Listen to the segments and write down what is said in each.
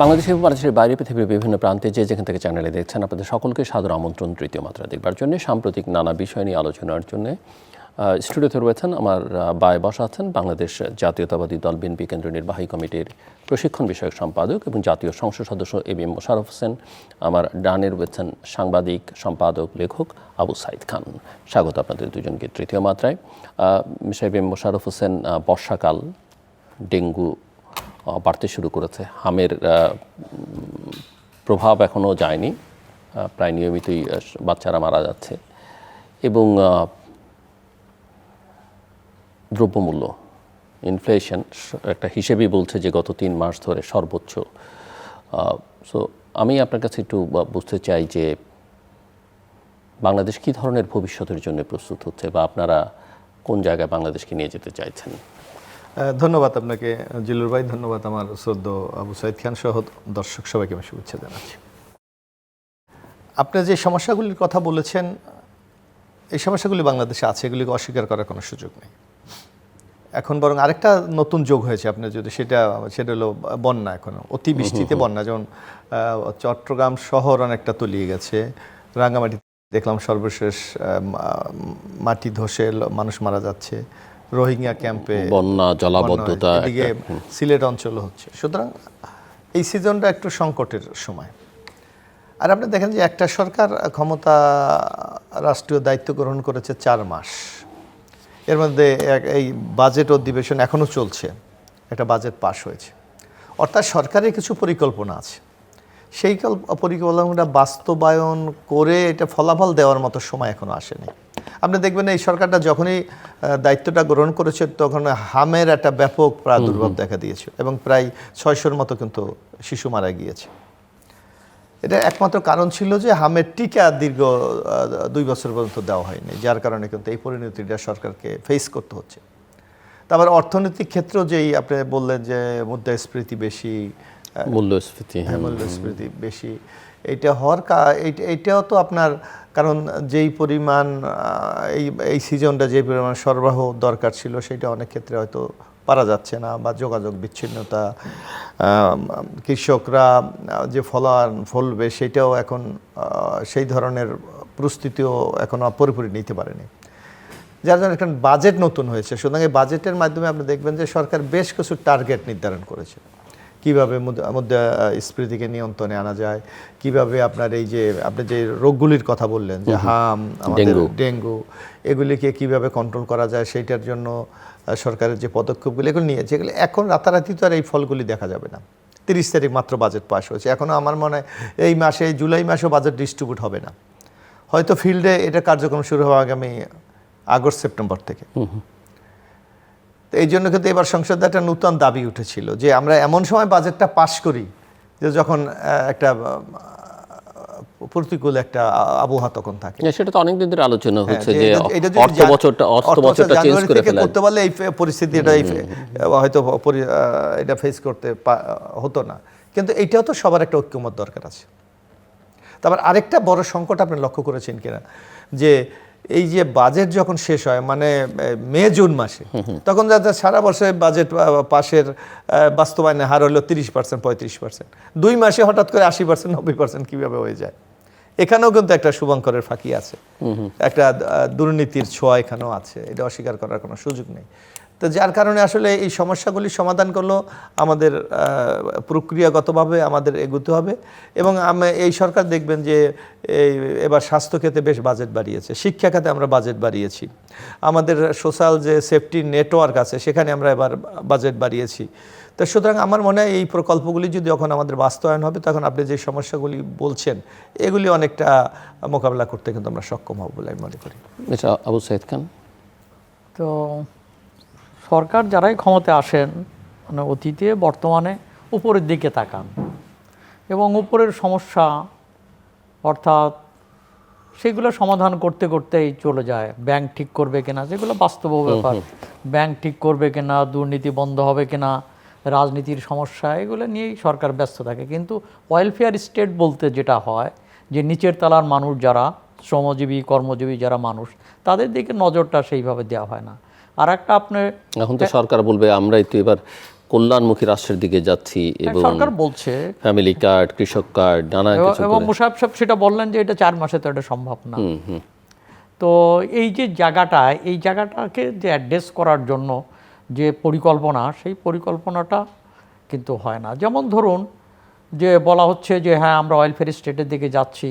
বাংলাদেশ এবং বাংলাদেশের বাইরে পৃথিবীর বিভিন্ন প্রান্তে যে যেখান থেকে চ্যানেলে দেখছেন আপনাদের সকলকে সাদর আমন্ত্রণ তৃতীয় মাত্রা দেখবার জন্য। সাম্প্রতিক নানা বিষয় নিয়ে আলোচনার জন্য স্টুডিওতে রয়েছেন আমার বায়ে বসা আছেন বাংলাদেশ জাতীয়তাবাদী দল বিএনপি কেন্দ্রীয় নির্বাহী কমিটির প্রশিক্ষণ বিষয়ক সম্পাদক এবং জাতীয় সংসদ সদস্য এবিএম মোশাররফ হোসেন। আমার ডানে রয়েছেন সাংবাদিক, সম্পাদক, লেখক আবু সাইদ খান। স্বাগত আপনাদের দুজনকে তৃতীয় মাত্রায়। এবিএম মোশাররফ হোসেন, বর্ষাকাল, ডেঙ্গু বাড়তে শুরু করেছে, হামের প্রভাব এখনও যায়নি, প্রায় নিয়মিতই বাচ্চারা মারা যাচ্ছে এবং দ্রব্যমূল্য ইনফ্লেশন একটা হিসেবেই বলছে যে গত 3 মাস ধরে সর্বোচ্চ। সো আমি আপনার কাছে একটু বুঝতে চাই যে বাংলাদেশ কী ধরনের ভবিষ্যতের জন্য প্রস্তুত হচ্ছে বা আপনারা কোন জায়গায় বাংলাদেশকে নিয়ে যেতে চাইছেন? ধন্যবাদ আপনাকে জিলুর ভাই, ধন্যবাদ আমার শ্রদ্ধেয় আবু সাইদ খান সহ দর্শক সবাইকে আমি শুভেচ্ছা জানাচ্ছি। আপনি যে সমস্যাগুলির কথা বলেছেন, এই সমস্যাগুলি বাংলাদেশে আছে, এগুলিকে অস্বীকার করার কোনো সুযোগ নেই। এখন বরং আরেকটা নতুন যোগ হয়েছে, আপনার যদি সেটা হলো বন্যা। এখনও অতিবৃষ্টিতে বন্যা, যেমন চট্টগ্রাম শহর অনেকটা তলিয়ে গেছে, রাঙ্গামাটি দেখলাম সর্বশেষ মাটি ধসে মানুষ মারা যাচ্ছে, রোহিঙ্গা ক্যাম্পে বন্যা, জলাবদ্ধতা, এদিকে সিলেট অঞ্চল হচ্ছে। সুতরাং এই সিজনটা একটু সংকটের সময়। আর আপনি দেখেন যে একটা সরকার ক্ষমতা রাষ্ট্রীয় দায়িত্ব গ্রহণ করেছে 4 মাস, এর মধ্যে এই বাজেট অধিবেশন এখনও চলছে, একটা বাজেট পাশ হয়েছে, অর্থাৎ সরকারের কিছু পরিকল্পনা আছে, সেই পরিকল্পনাটা বাস্তবায়ন করে এটা ফলাফল দেওয়ার মতো সময় এখনও আসেনি। আপনি দেখবেন এই সরকারটা যখনই দায়িত্বটা গ্রহণ করেছে তখন হামের একটা ব্যাপক প্রাদুর্ভাব দেখা দিয়েছে এবং প্রায় 600-র মতো কিন্তু শিশু মারা গিয়েছে। এটা একমাত্র কারণ ছিল যে হামের টিকা দীর্ঘ 2 বছর পর্যন্ত দেওয়া হয়নি, যার কারণে কিন্তু এই পরিণতিটা সরকারকে ফেস করতে হচ্ছে। তারপর অর্থনৈতিক ক্ষেত্রেও যেই আপনি বললেন যে মুদ্রাস্ফীতি বেশি, মূল্যস্ফীতি বেশি, এইটা হওয়ার এইটাও তো আপনার কারণ যেই পরিমাণ এই সিজনটা যে পরিমাণ সরবরাহ দরকার ছিল সেটা অনেক ক্ষেত্রে হয়তো পারা যাচ্ছে না, বা যোগাযোগ বিচ্ছিন্নতা, কৃষকরা যে ফলবে সেটাও এখন সেই ধরনের প্রস্তুতিও এখন পুরোপুরি নিতে পারেনি, যার জন্য এখন বাজেট নতুন হয়েছে। সুতরাং এই বাজেটের মাধ্যমে আপনি দেখবেন যে সরকার বেশ কিছু টার্গেট নির্ধারণ করেছে, কীভাবে মুদ্রাস্ফীতিকে নিয়ন্ত্রণে আনা যায়, কিভাবে আপনার এই যে আপনি যে রোগগুলির কথা বললেন যে হাম, আমাদের ডেঙ্গু, এগুলিকে কিভাবে কন্ট্রোল করা যায় সেইটার জন্য সরকারের যে পদক্ষেপগুলি এগুলো নিয়েছে, এগুলো এখন রাতারাতি তো আর এই ফলগুলি দেখা যাবে না। 30 তারিখ মাত্র বাজেট পাস হয়েছে, এখনও আমার মনে হয় এই মাসে, জুলাই মাসেও বাজেট ডিস্ট্রিবিউট হবে না, হয়তো ফিল্ডে এটা কার্যক্রম শুরু হবে আগামী আগস্ট-সেপ্টেম্বর থেকে। তো এই জন্য কিন্তু এবার সংসদে একটা নূতন দাবি উঠেছিল যে আমরা এমন সময় বাজেটটা পাস করি যে যখন একটা প্রতিকূল একটা আবহাওয়া তখন থাকে। সেটা তো অনেকদিন ধরে আলোচনা হচ্ছে যে অর্থ বছরটা চেঞ্জ করে ফেলা করতে পারলে এই পরিস্থিতিটা হয়তো এটা ফেস করতে হতো না, কিন্তু এইটাও তো সবার একটা ঐক্যমত দরকার আছে। তারপর আরেকটা বড় সংকট আপনি লক্ষ্য করেছেন কিনা, যে এই যে বাজেট যখন শেষ হয় মানে মে-জুন মাসে, তখন যাতে সারা বছরে বাজেট পাশের বাস্তবায়নের হার হলো 30%, 35%, 2 মাসে হঠাৎ করে 80%, 90% কীভাবে হয়ে যায়। এখানেও কিন্তু একটা শুভঙ্করের ফাঁকি আছে, একটা দুর্নীতির ছোঁয়া এখানেও আছে, এটা অস্বীকার করার কোনো সুযোগ নেই। তো যার কারণে আসলে এই সমস্যাগুলি সমাধান করলেও আমাদের প্রক্রিয়াগতভাবে আমাদের এগোতে হবে। এবং এই সরকার দেখবেন যে এবার স্বাস্থ্যক্ষেত্রে বেশ বাজেট বাড়িয়েছে, শিক্ষা খাতে আমরা বাজেট বাড়িয়েছি, আমাদের সোশ্যাল যে সেফটি নেটওয়ার্ক আছে সেখানে আমরা এবার বাজেট বাড়িয়েছি। তো সুতরাং আমার মনে হয় এই প্রকল্পগুলি যদি যখন আমাদের বাস্তবায়ন হবে তখন আপনি যে সমস্যাগুলি বলছেন এগুলি অনেকটা মোকাবিলা করতে কিন্তু আমরা সক্ষম হব বলে আমি মনে করি। আচ্ছা, আবু সাইদ খান। তো সরকার যারাই ক্ষমতায় আসেন মানে অতীতে বর্তমানে উপরের দিকে তাকান এবং উপরের সমস্যা অর্থাৎ সেগুলো সমাধান করতে করতেই চলে যায়। ব্যাংক ঠিক করবে কিনা, যেগুলো বাস্তব ব্যাপার, ব্যাংক ঠিক করবে কিনা, দুর্নীতি বন্ধ হবে কিনা, রাজনীতির সমস্যা, এগুলো নিয়েই সরকার ব্যস্ত থাকে। কিন্তু ওয়েলফেয়ার স্টেট বলতে যেটা হয় যে নিচের তলার মানুষ যারা শ্রমজীবী কর্মজীবী যারা মানুষ, তাদের দিকে নজরটা সেইভাবে দেওয়া হয় না। আর একটা আপনার এখন তো সরকার বলবে আমরাই তো এবার কল্যাণমুখী রাষ্ট্রের দিকে যাচ্ছি এবং সরকার বলছে, ফ্যামিলি কার্ড, কৃষক কার্ড, নানা কিছু এবং করে। মুশাররফ সাহেব সেটা বললেন যে এটা 4 মাসে তো এটা সম্ভব না। তো এই যে জায়গাটা, এই জায়গাটাকে যে অ্যাড্রেস করার জন্য যে পরিকল্পনা, সেই পরিকল্পনাটা কিন্তু হয় না। যেমন ধরুন যে বলা হচ্ছে যে হ্যাঁ আমরা ওয়েলফেয়ার স্টেটের দিকে যাচ্ছি,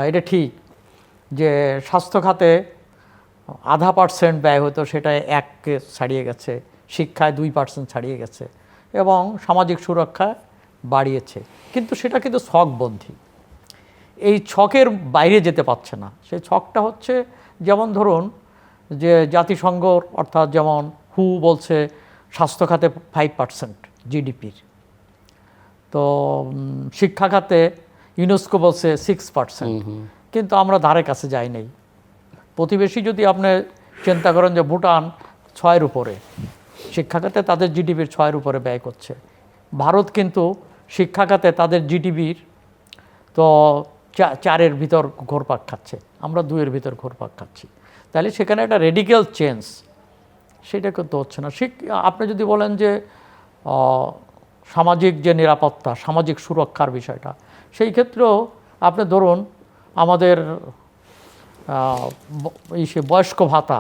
এটা ঠিক যে স্বাস্থ্য খাতে 0.5% ব্যয় হতো, সেটা 1কে ছাড়িয়ে গেছে, শিক্ষায় 2% ছাড়িয়ে গেছে, এবং সামাজিক সুরক্ষায় বাড়িয়েছে, কিন্তু সেটা কিন্তু ছকবন্ধী, এই ছকের বাইরে যেতে পারছে না। সেই ছকটা হচ্ছে যেমন ধরুন যে জাতিসংঘ অর্থাৎ যেমন হু বলছে স্বাস্থ্য খাতে 5% জিডিপির, তো শিক্ষা খাতে ইউনেস্কো বলছে 6%, কিন্তু আমরা ধারে কাছে যাই নাই। প্রতিবেশী যদি আপনি চিন্তা করেন যে ভুটান 6-এর উপরে শিক্ষা খাতে তাদের জিডিপির 6-এর উপরে ব্যয় করছে, ভারত কিন্তু শিক্ষা খাতে তাদের জিডিপির তো 4-এর ভিতর ঘোরপাক খাচ্ছে, আমরা 2-এর ভিতর ঘোরপাক খাচ্ছি। তাহলে সেখানে একটা রেডিক্যাল চেঞ্জ সেটা কিন্তু হচ্ছে না। আপনি যদি বলেন যে সামাজিক যে নিরাপত্তা, সামাজিক সুরক্ষার বিষয়টা, সেই ক্ষেত্রেও আপনি ধরুন আমাদের সে বয়স্ক ভাতা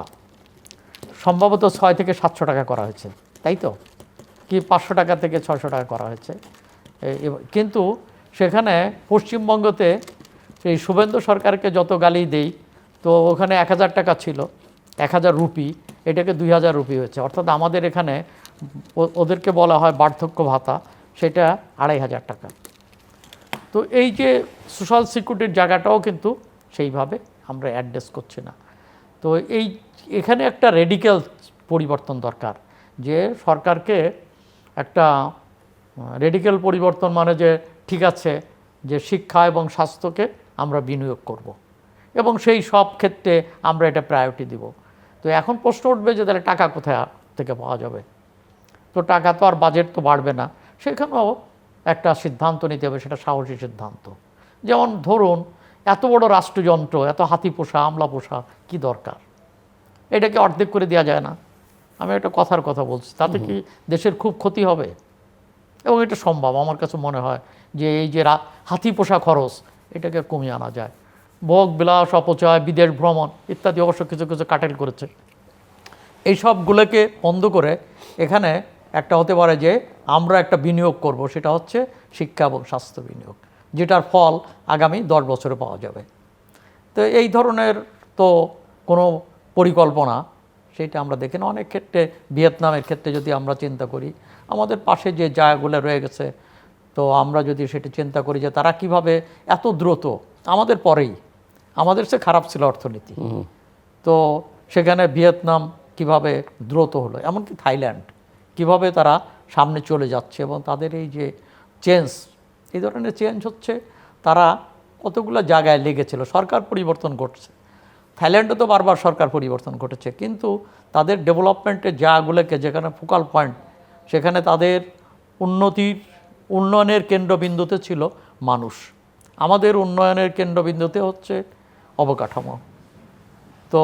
সম্ভবত 6 থেকে 700 টাকা করা হয়েছে, তাই তো, কি 500 টাকা থেকে 600 টাকা করা হয়েছে। কিন্তু সেখানে পশ্চিমবঙ্গতে সেই শুভেন্দু সরকারকে যত গালি দেই, তো ওখানে 1000 টাকা ছিল, 1000 রুপি, এটাকে 2000 রুপি হয়েছে। অর্থাৎ আমাদের এখানে ওদেরকে বলা হয় বার্ধক্য ভাতা, সেটা 2500 টাকা। তো এই যে সোশ্যাল সিকিউরিটির জায়গাটাও কিন্তু সেইভাবে আমরা অ্যাড্রেস করছি না। তো এখানে একটা রেডিক্যাল পরিবর্তন দরকার, যে সরকারকে একটা রেডিক্যাল পরিবর্তন, মানে যে ঠিক আছে যে শিক্ষা এবং স্বাস্থ্যকে আমরা বিনিয়োগ করব, এবং সেই সব ক্ষেত্রে আমরা এটা প্রায়োরিটি দিব। তো এখন প্রশ্ন উঠবে যে তাহলে টাকা কোথায় থেকে পাওয়া যাবে? তো টাকা তো আর বাজেট তো বাড়বে না, সেখানেও একটা সিদ্ধান্ত নিতে হবে, সেটা সাহসী সিদ্ধান্ত। যেমন ধরুন এত বড় রাষ্ট্রযন্ত্র, এত হাতি পোষা, আমলা পোষা কি দরকার? এটাকে অর্ধেক করে দেওয়া যায় না? আমি একটা কথার কথা বলছি, তাতে কি দেশের খুব ক্ষতি হবে? এবং এটা সম্ভব, আমার কাছে মনে হয় যে এই যে হাতি পোষা খরচ, এটাকে কমিয়ে আনা যায়। ভোগ বিলাস, অপচয়, বিদেশ ভ্রমণ ইত্যাদি অবশ্য কিছু কিছু কাটেল করেছে, এই সবগুলোকে বন্ধ করে এখানে একটা হতে পারে যে আমরা একটা বিনিয়োগ করব, সেটা হচ্ছে শিক্ষা এবং স্বাস্থ্য বিনিয়োগ, যেটার ফল আগামী 10 বছরে পাওয়া যাবে। তো এই ধরনের তো কোনো পরিকল্পনা সেটা আমরা দেখি না। অনেক ক্ষেত্রে ভিয়েতনামের ক্ষেত্রে যদি আমরা চিন্তা করি, আমাদের পাশে যে জায়গাগুলো রয়ে গেছে, তো আমরা যদি সেটা চিন্তা করি যে তারা কিভাবে এত দ্রুত, আমাদের পরেই, আমাদের সে খারাপ ছিল অর্থনীতি, তো সেখানে ভিয়েতনাম কিভাবে দ্রুত হলো, এমনকি থাইল্যান্ড কিভাবে তারা সামনে চলে যাচ্ছে, এবং তাদের এই যে চেঞ্জ, এই ধরনের চেঞ্জ হচ্ছে, তারা কতগুলো জায়গায় লেগেছিল, সরকার পরিবর্তন ঘটছে। থাইল্যান্ডে তো বারবার সরকার পরিবর্তন ঘটেছে, কিন্তু তাদের ডেভেলপমেন্টের জায়গাগুলোকে, যেখানে ফোকাল পয়েন্ট, সেখানে তাদের উন্নয়নের কেন্দ্রবিন্দুতে ছিল মানুষ। আমাদের উন্নয়নের কেন্দ্রবিন্দুতে হচ্ছে অবকাঠামো। তো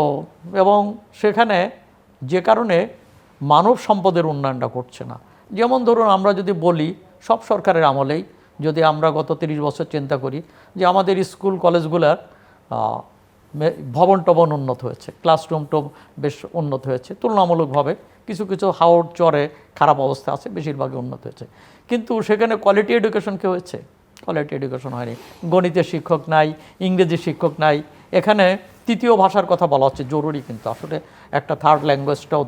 এবং সেখানে যে কারণে মানব সম্পদের উন্নয়নটা ঘটছে না। যেমন ধরুন আমরা যদি বলি, সব সরকারের আমলেই যদি আমরা গত 30 বছর চিন্তা করি, যে আমাদের স্কুল কলেজগুলোর ভবন টবন উন্নত হয়েছে, ক্লাসরুম টুম বেশ উন্নত হয়েছে তুলনামূলকভাবে। কিছু কিছু হাওড় চরে খারাপ অবস্থা আছে, বেশিরভাগই উন্নত হয়েছে, কিন্তু সেখানে কোয়ালিটি এডুকেশন কি হয়েছে? কোয়ালিটি এডুকেশন হয়নি। গণিতের শিক্ষক নাই, ইংরেজি শিক্ষক নাই। এখানে তৃতীয় ভাষার কথা বলা হচ্ছে, জরুরি, কিন্তু আসলে একটা থার্ড ল্যাঙ্গুয়েজটাও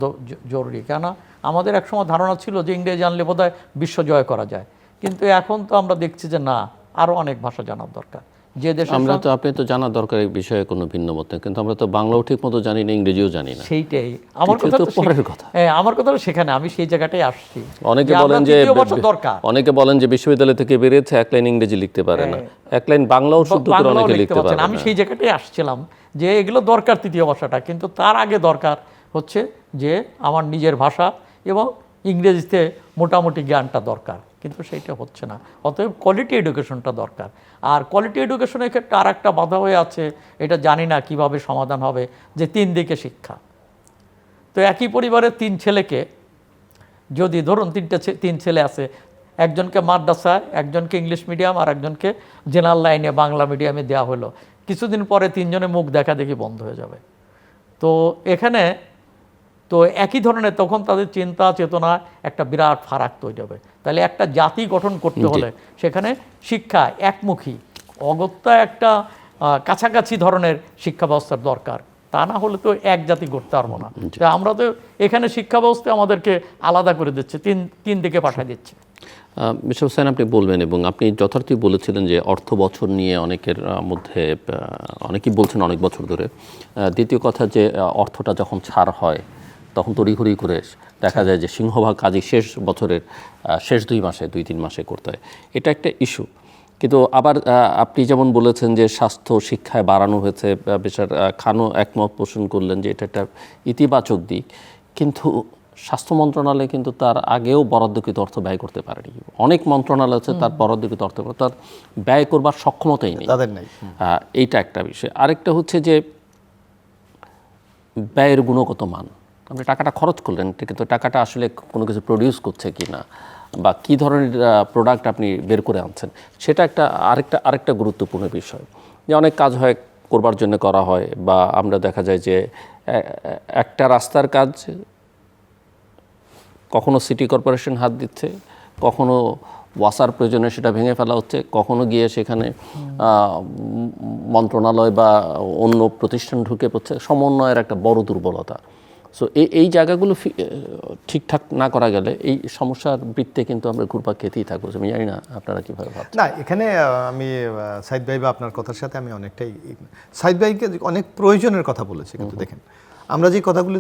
জরুরি। কেন আমাদের একসময় ধারণা ছিল যে ইংরেজি জানলে বোধহয় বিশ্ব জয় করা যায়, কিন্তু এখন তো আমরা দেখছি যে না, আরও অনেক ভাষা জানার দরকার। যে দেশে আপনি তো জানার দরকার এই বিষয়ে কোনো ভিন্ন মত নেই, কিন্তু আমরা তো বাংলাও ঠিক মতো জানি না, ইংরেজিও জানি না। সেইটাই আমার কথা, পরের কথা। হ্যাঁ, আমার কথা সেখানে আমি সেই জায়গাটাই আসছি। অনেকে বলেন যে বিশ্ববিদ্যালয় থেকে বেরিয়েছে, এক লাইন ইংরেজি লিখতে পারে না, এক লাইন বাংলাও শুদ্ধ করে অনেকে লিখতে পারে না। আমি সেই জায়গাটাই আসছিলাম যে এগুলো দরকার তৃতীয় ভাষাটা, কিন্তু তার আগে দরকার হচ্ছে যে আমার নিজের ভাষা এবং ইংরেজিতে মোটামুটি জ্ঞানটা দরকার, কিন্তু সেইটা হচ্ছে না। অতএব কোয়ালিটি এডুকেশনটা দরকার। আর কোয়ালিটি এডুকেশনের ক্ষেত্রে আর একটা বাধা হয়ে আছে, এটা জানি না কিভাবে সমাধান হবে, যে 3 দিকে শিক্ষা। তো একই পরিবারের 3 ছেলেকে যদি ধরুন তিন ছেলে আছে, একজনকে মাদ্রাসা, একজনকে ইংলিশ মিডিয়াম, আর একজনকে জেনারেল লাইনে বাংলা মিডিয়ামে দেওয়া হলো, কিছুদিন পরে তিনজনে মুখ দেখা দেখি বন্ধ হয়ে যাবে। তো এখানে তো একই ধরনের তখন তাদের চিন্তা চেতনা একটা বিরাট ফারাক তৈরি হবে। তাহলে একটা জাতি গঠন করতে হলে সেখানে শিক্ষা একমুখী, অগত্যা একটা কাছাকাছি ধরনের শিক্ষা ব্যবস্থার দরকার। তা না হলে তো এক জাতি গড়তে পারবো না। আমরা তো এখানে শিক্ষা ব্যবস্থা আমাদেরকে আলাদা করে দিচ্ছে, তিন দিকে পাঠিয়ে দিচ্ছে। মিস্টার হোসেন, আপনি বলবেন, এবং আপনি যথার্থই বলেছিলেন যে অর্থ বছর নিয়ে অনেকের মধ্যে অনেকেই বলছেন অনেক বছর ধরে। দ্বিতীয় কথা যে অর্থটা যখন ছাড় হয় তখন তড়িঘড়ি করে দেখা যায় যে সিংহভাগ কাজই শেষ বছরের শেষ 2-3 মাসে করতে হয়। এটা একটা ইস্যু। কিন্তু আবার আপনি যেমন বলেছেন যে স্বাস্থ্য শিক্ষায় বাড়ানো হয়েছে, মিস্টার খানও একমত পোষণ করলেন যে এটা একটা ইতিবাচক দিক, কিন্তু স্বাস্থ্য মন্ত্রণালয় কিন্তু তার আগেও বরাদ্দকৃত অর্থ ব্যয় করতে পারেনি। অনেক মন্ত্রণালয় আছে তার বরাদ্দকৃত অর্থ তার ব্যয় করবার সক্ষমতাই নেই, তাদের নেই। এইটা একটা বিষয়। আরেকটা হচ্ছে যে ব্যয়ের গুণগত মান, আপনি টাকাটা খরচ করলেন কিন্তু টাকাটা আসলে কোনো কিছু প্রডিউস করছে কি না, বা কী ধরনের প্রোডাক্ট আপনি বের করে আনছেন, সেটা একটা আরেকটা গুরুত্বপূর্ণ বিষয়। যে অনেক কাজ হয় করবার জন্য করা হয়, বা আমরা দেখা যায় যে একটা রাস্তার কাজ কখনো সিটি কর্পোরেশন হাত দিচ্ছে, কখনো ওয়াসার প্রয়োজনে সেটা ভেঙে ফেলা হচ্ছে, কখনো গিয়ে সেখানে মন্ত্রণালয় বা অন্য প্রতিষ্ঠান ঢুকে পড়ছে। সমন্বয়ের একটা বড় দুর্বলতা। সো এই জায়গাগুলো ঠিকঠাক না করা গেলে এই সমস্যার বৃত্তে কিন্তু আমরা ঘুরপাক খেতেই থাকবো। আমি জানি না আপনারা কীভাবে ভাবছেন। না, এখানে আমি সাইদ ভাই বা আপনার কথার সাথে আমি অনেকটাই, সাইদ ভাইকে অনেক প্রয়োজনের কথা বলেছে, কিন্তু দেখেন আমরা যে কথাগুলি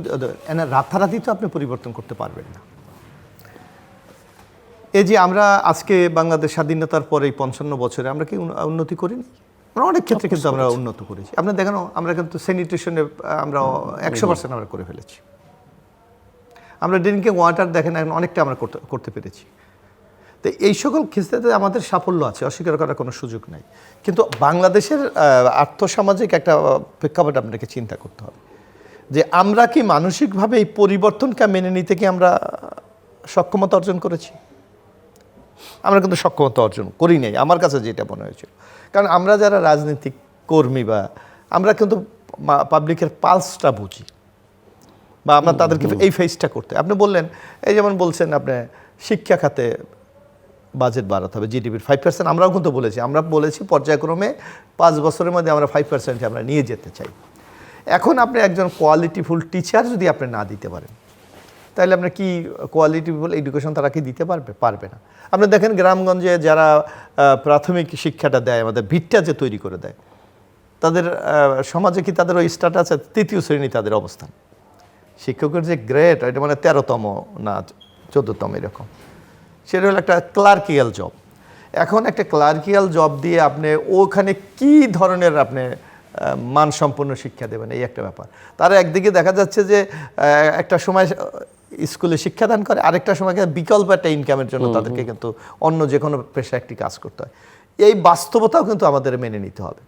রাতারাতি তো আপনি পরিবর্তন করতে পারবেন না। এই যে আমরা আজকে বাংলাদেশ স্বাধীনতার পরে 55 বছরে আমরা কি উন্নতি করিনি? আমরা অনেক ক্ষেত্রে কিন্তু আমরা উন্নত করেছি। আপনি দেখেন আমরা কিন্তু স্যানিটেশনে আমরা 100% আমরা করে ফেলেছি। আমরা ড্রিঙ্কিং ওয়াটার দেখেন এখন অনেকটা আমরা করতে পেরেছি। তো এই সকল ক্ষেত্রে আমাদের সাফল্য আছে, অস্বীকার করার কোনো সুযোগ নাই। কিন্তু বাংলাদেশের আর্থসামাজিক একটা প্রেক্ষাপট আপনাকে চিন্তা করতে হবে যে আমরা কি মানসিকভাবে এই পরিবর্তনকে মেনে নিতে কি আমরা সক্ষমতা অর্জন করেছি? আমরা কিন্তু সক্ষমতা অর্জন করি নাই, আমার কাছে যেটা মনে হয়েছিল। কারণ আমরা যারা রাজনৈতিক কর্মী বা আমরা কিন্তু পাবলিকের পালসটা বুঝি, বা আমরা তাদেরকে এই ফেসটা করতে। আপনি বললেন, এই যেমন বলছেন আপনি শিক্ষা খাতে বাজেট বাড়াতে হবে জিডিপির 5%। আমরাও কিন্তু আমরা বলেছি পর্যায়ক্রমে 5 বছরের মধ্যে আমরা 5% আমরা নিয়ে যেতে চাই। এখন আপনি একজন কোয়ালিটিফুল টিচার যদি আপনি না দিতে পারেন, তাহলে আপনার কি কোয়ালিটিফুল এডুকেশন তারা কি দিতে পারবে না। আপনি দেখেন গ্রামগঞ্জে যারা প্রাথমিক শিক্ষাটা দেয়, আমাদের ভিটটা যে তৈরি করে দেয়, তাদের সমাজে কি তাদের ওই স্ট্যাটাস আছে 3য় শ্রেণী তাদের অবস্থান। শিক্ষকের যে গ্রেড, এটা মানে 13তম না 14তম এরকম, সেটা হলো একটা ক্লার্কিয়াল জব। এখন একটা ক্লার্কিয়াল জব দিয়ে আপনি ওখানে কি ধরনের আপনি মানসম্পন্ন শিক্ষা দেবেন, এই একটা ব্যাপার। তারা একদিকে দেখা যাচ্ছে যে একটা সময় স্কুলে শিক্ষাদান করে, আরেকটা সময় বিকল্প একটা ইনকামের জন্য তাদেরকে কিন্তু অন্য যে কোনো পেশায় একটি কাজ করতে হয়। এই বাস্তবতাও কিন্তু আমাদের মেনে নিতে হবে।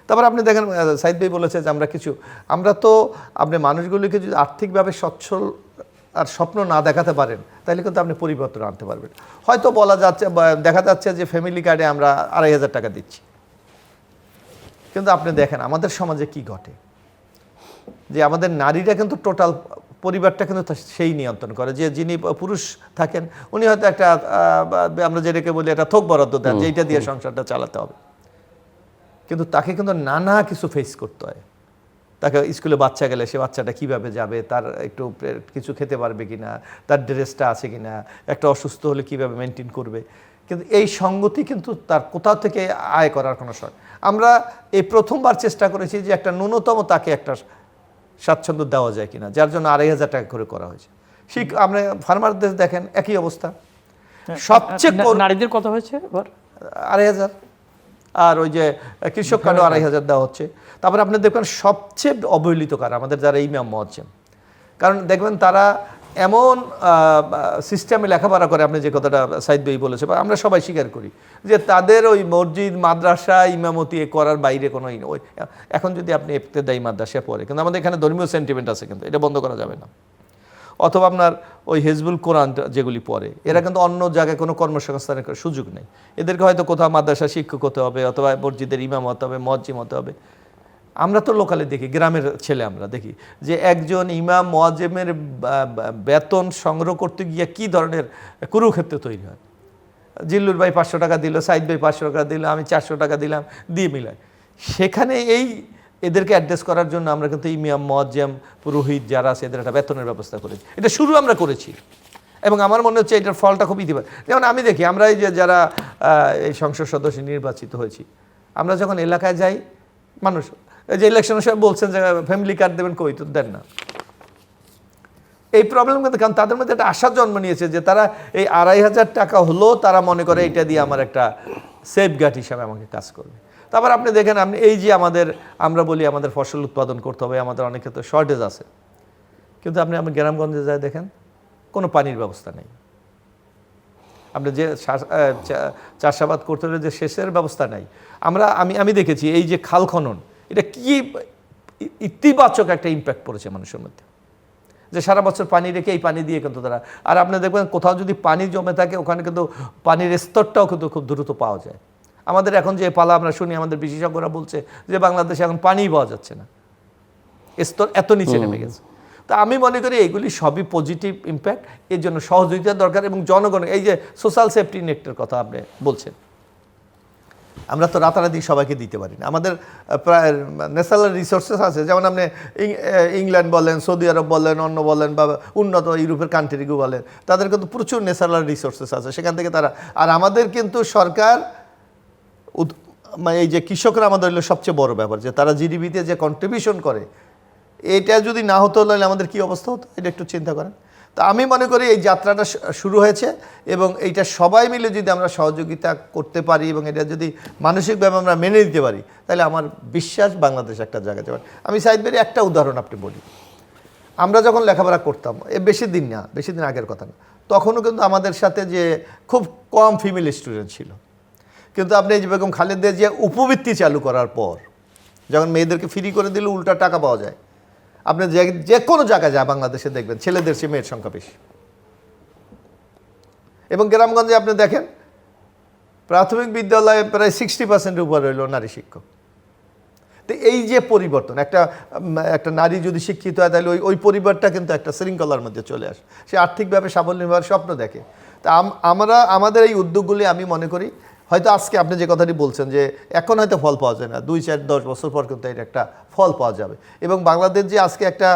তারপর আপনি দেখেন সাইদ ভাই বলেছে যে আমরা তো আপনি মানুষগুলিকে যদি আর্থিকভাবে সচ্ছল আর স্বপ্ন না দেখাতে পারেন, তাহলে কিন্তু আপনি পরিবর্তন আনতে পারবেন। হয়তো বলা যাচ্ছে, দেখা যাচ্ছে যে ফ্যামিলি কার্ডে আমরা 2,500 টাকা দিচ্ছি, কিন্তু আপনি দেখেন আমাদের সমাজে কি ঘটে, যে আমাদের নারীরা কিন্তু টোটাল পরিবারটা কিন্তু সেই নিয়ন্ত্রণ করে। যে যিনি পুরুষ থাকেন উনি হয়তো একটা আমরা যেটাকে বলি একটা থোক বরাদ্দ দেন, যেটা দিয়ে সংসারটা চালাতে হবে, কিন্তু তাকে কিন্তু নানা কিছু ফেস করতে হয়। তাকে স্কুলে বাচ্চা গেলে সে বাচ্চাটা কিভাবে যাবে, তার একটু কিছু খেতে পারবে কিনা, তার ড্রেসটা আছে কিনা, একটা অসুস্থ হলে কিভাবে মেনটেন করবে। কিন্তু এই সঙ্গতি কিন্তু তার কোথাও থেকে আয় করার কোনো শখ। আমরা এই প্রথমবার চেষ্টা করেছি যে একটা ন্যূনতম তাকে একটা স্বাচ্ছন্দ্য দেওয়া যায় কিনা, যার জন্য 2,500 টাকা করে করা হয়েছে। আপনি ফার্মারদের দেখেন একই অবস্থা। সবচেয়ে নারীদের কথা হয়েছে 2,500, আর ওই যে কৃষক কার্ডও 2,500 দেওয়া হচ্ছে। তারপরে আপনি দেখবেন সবচেয়ে অবহেলিত কারা, আমাদের যারা ইমাম মুয়াজ্জিন। কারণ দেখবেন তারা এমন সিস্টেমে লেখাপড়া করে, আপনি যে কথাটা সাইদ ভাই বলেছে বা আমরা সবাই স্বীকার করি, যে তাদের ওই মসজিদ মাদ্রাসা ইমামতি করার বাইরে কোনো ওই এখন যদি আপনি ইবতেদায়ী মাদ্রাসায় পড়ে, কিন্তু আমাদের এখানে ধর্মীয় সেন্টিমেন্ট আছে, কিন্তু এটা বন্ধ করা যাবে না। অথবা আপনার ওই হিজবুল কোরআন যেগুলি পড়ে, এরা কিন্তু অন্য জায়গায় কোনো কর্মসংস্থানের সুযোগ নেই। এদেরকে হয়তো কোথাও মাদ্রাসা শিক্ষক হতে হবে, অথবা মসজিদের ইমাম হতে হবে, মুয়াজ্জিম হতে হবে। আমরা তো লোকালে দেখি, গ্রামের ছেলে আমরা দেখি যে একজন ইমাম মুয়াজ্জিমের বেতন সংগ্রহ করতে গিয়ে কী ধরনের কুরুক্ষেত্র তৈরি হয়। জিল্লুর ভাই 500 টাকা দিল, সাইদ ভাই 500 টাকা দিল, আমি 400 টাকা দিলাম, দিয়ে মিলায়। সেখানে এদেরকে অ্যাড্রেস করার জন্য আমরা কিন্তু ইমাম, মুয়াজ্জিম, পুরোহিত যারা আছে এদের একটা বেতনের ব্যবস্থা করেছি। এটা শুরু আমরা করেছি, এবং আমার মনে হচ্ছে এটার ফলটা খুব ইতিবাচক। যেমন আমি দেখি, আমরা এই যে যারা এই সংসদ সদস্য নির্বাচিত হয়েছি, আমরা যখন এলাকায় যাই, মানুষ এই যে ইলেকশনের সময় বলছেন যে ফ্যামিলি কার্ড দেবেন, কই তো দেন না। এই প্রবলেম কিন্তু, কারণ তাদের মধ্যে একটা আশার জন্ম নিয়েছে যে তারা এই 2500 টাকা হলেও তারা মনে করে এটা দিয়ে আমার একটা সেফগার্ড হিসাবে আমাকে কাজ করবে। তারপর আপনি দেখেন, আপনি এই যে আমরা বলি আমাদের ফসল উৎপাদন করতে হবে, আমাদের অনেক ক্ষেত্রে শর্টেজ আছে, কিন্তু আপনি গ্রামগঞ্জে যায় দেখেন কোনো পানির ব্যবস্থা নেই। আপনি যে চাষাবাদ করতে হলে যে সেচের ব্যবস্থা নাই। আমি দেখেছি এই যে খাল খনন, এটা কি ইতিবাচক একটা ইম্প্যাক্ট পড়েছে মানুষের মধ্যে, যে সারা বছর পানি রেখে এই পানি দিয়ে কিন্তু তারা, আর আপনি দেখবেন কোথাও যদি পানি জমে থাকে ওখানে কিন্তু পানির স্তরটাও কিন্তু খুব দ্রুত পাওয়া যায়। আমাদের এখন যে পালা আমরা শুনি, আমাদের বিশেষজ্ঞরা বলছে যে বাংলাদেশে এখন পানিই পাওয়া যাচ্ছে না, স্তর এত নিচে নেমে গেছে। তা আমি মনে করি এইগুলি সবই পজিটিভ ইম্প্যাক্ট। এর জন্য সহযোগিতা দরকার, এবং জনগণ এই যে সোশ্যাল সেফটি নেটের কথা আপনি বলছেন, আমরা তো রাতারাতি সবাইকে দিতে পারি না। আমাদের প্রায় ন্যাশনাল রিসোর্সেস আছে, যেমন আপনি ইংল্যান্ড বলেন, সৌদি আরব বলেন, অন্য বলেন, বা উন্নত ইউরোপের কান্ট্রিগুলো বলেন, তাদের কিন্তু প্রচুর ন্যাশনাল রিসোর্সেস আছে, সেখান থেকে তারা। আর আমাদের কিন্তু সরকার, এই যে কৃষকরা আমাদের হলো সবচেয়ে বড় ব্যাপার, যে তারা জিডিপিতে যে কন্ট্রিবিউশন করে, এটা যদি না হতো তাহলে আমাদের কী অবস্থা হতো, এটা একটু চিন্তা করেন। তা আমি মনে করি এই যাত্রাটা শুরু হয়েছে, এবং এইটা সবাই মিলে যদি আমরা সহযোগিতা করতে পারি এবং এটা যদি মানসিকভাবে আমরা মেনে নিতে পারি, তাহলে আমার বিশ্বাস বাংলাদেশ একটা জায়গায় যাবে। আমি সাইদ ভাইয়ের একটা উদাহরণ আপনি বলি, আমরা যখন লেখাপড়া করতাম, বেশি দিন আগের কথা না, তখনও কিন্তু আমাদের সাথে যে খুব কম ফিমেল স্টুডেন্ট ছিল, কিন্তু আপনি এই যে বেগম খালেদা জিয়া উপবৃত্তি চালু করার পর যখন মেয়েদেরকে ফ্রি করে দিলে উল্টা টাকা পাওয়া যায়, আপনি যে কোনো জায়গায় যা বাংলাদেশে দেখবেন ছেলেদের চেয়ে মেয়ের সংখ্যা বেশি। এবং গ্রামগঞ্জে আপনি দেখেন প্রাথমিক বিদ্যালয়ে প্রায় 60% উপর রইল নারী শিক্ষক। তো এই যে পরিবর্তন, একটা নারী যদি শিক্ষিত হয় তাহলে ওই পরিবারটা কিন্তু একটা শৃঙ্খলার মধ্যে চলে আসে, সে আর্থিকভাবে স্বাবলম্বী হওয়ার স্বপ্ন দেখে। তা আমাদের এই উদ্যোগগুলি আমি মনে করি হয়তো আজকে আপনি যে কথাটি বলছেন যে এখন হয়তো ফল পাওয়া যায় না, 2-4-10 বছর পর কিন্তু এর একটা ফল পাওয়া যাবে। এবং বাংলাদেশ যে আজকে একটা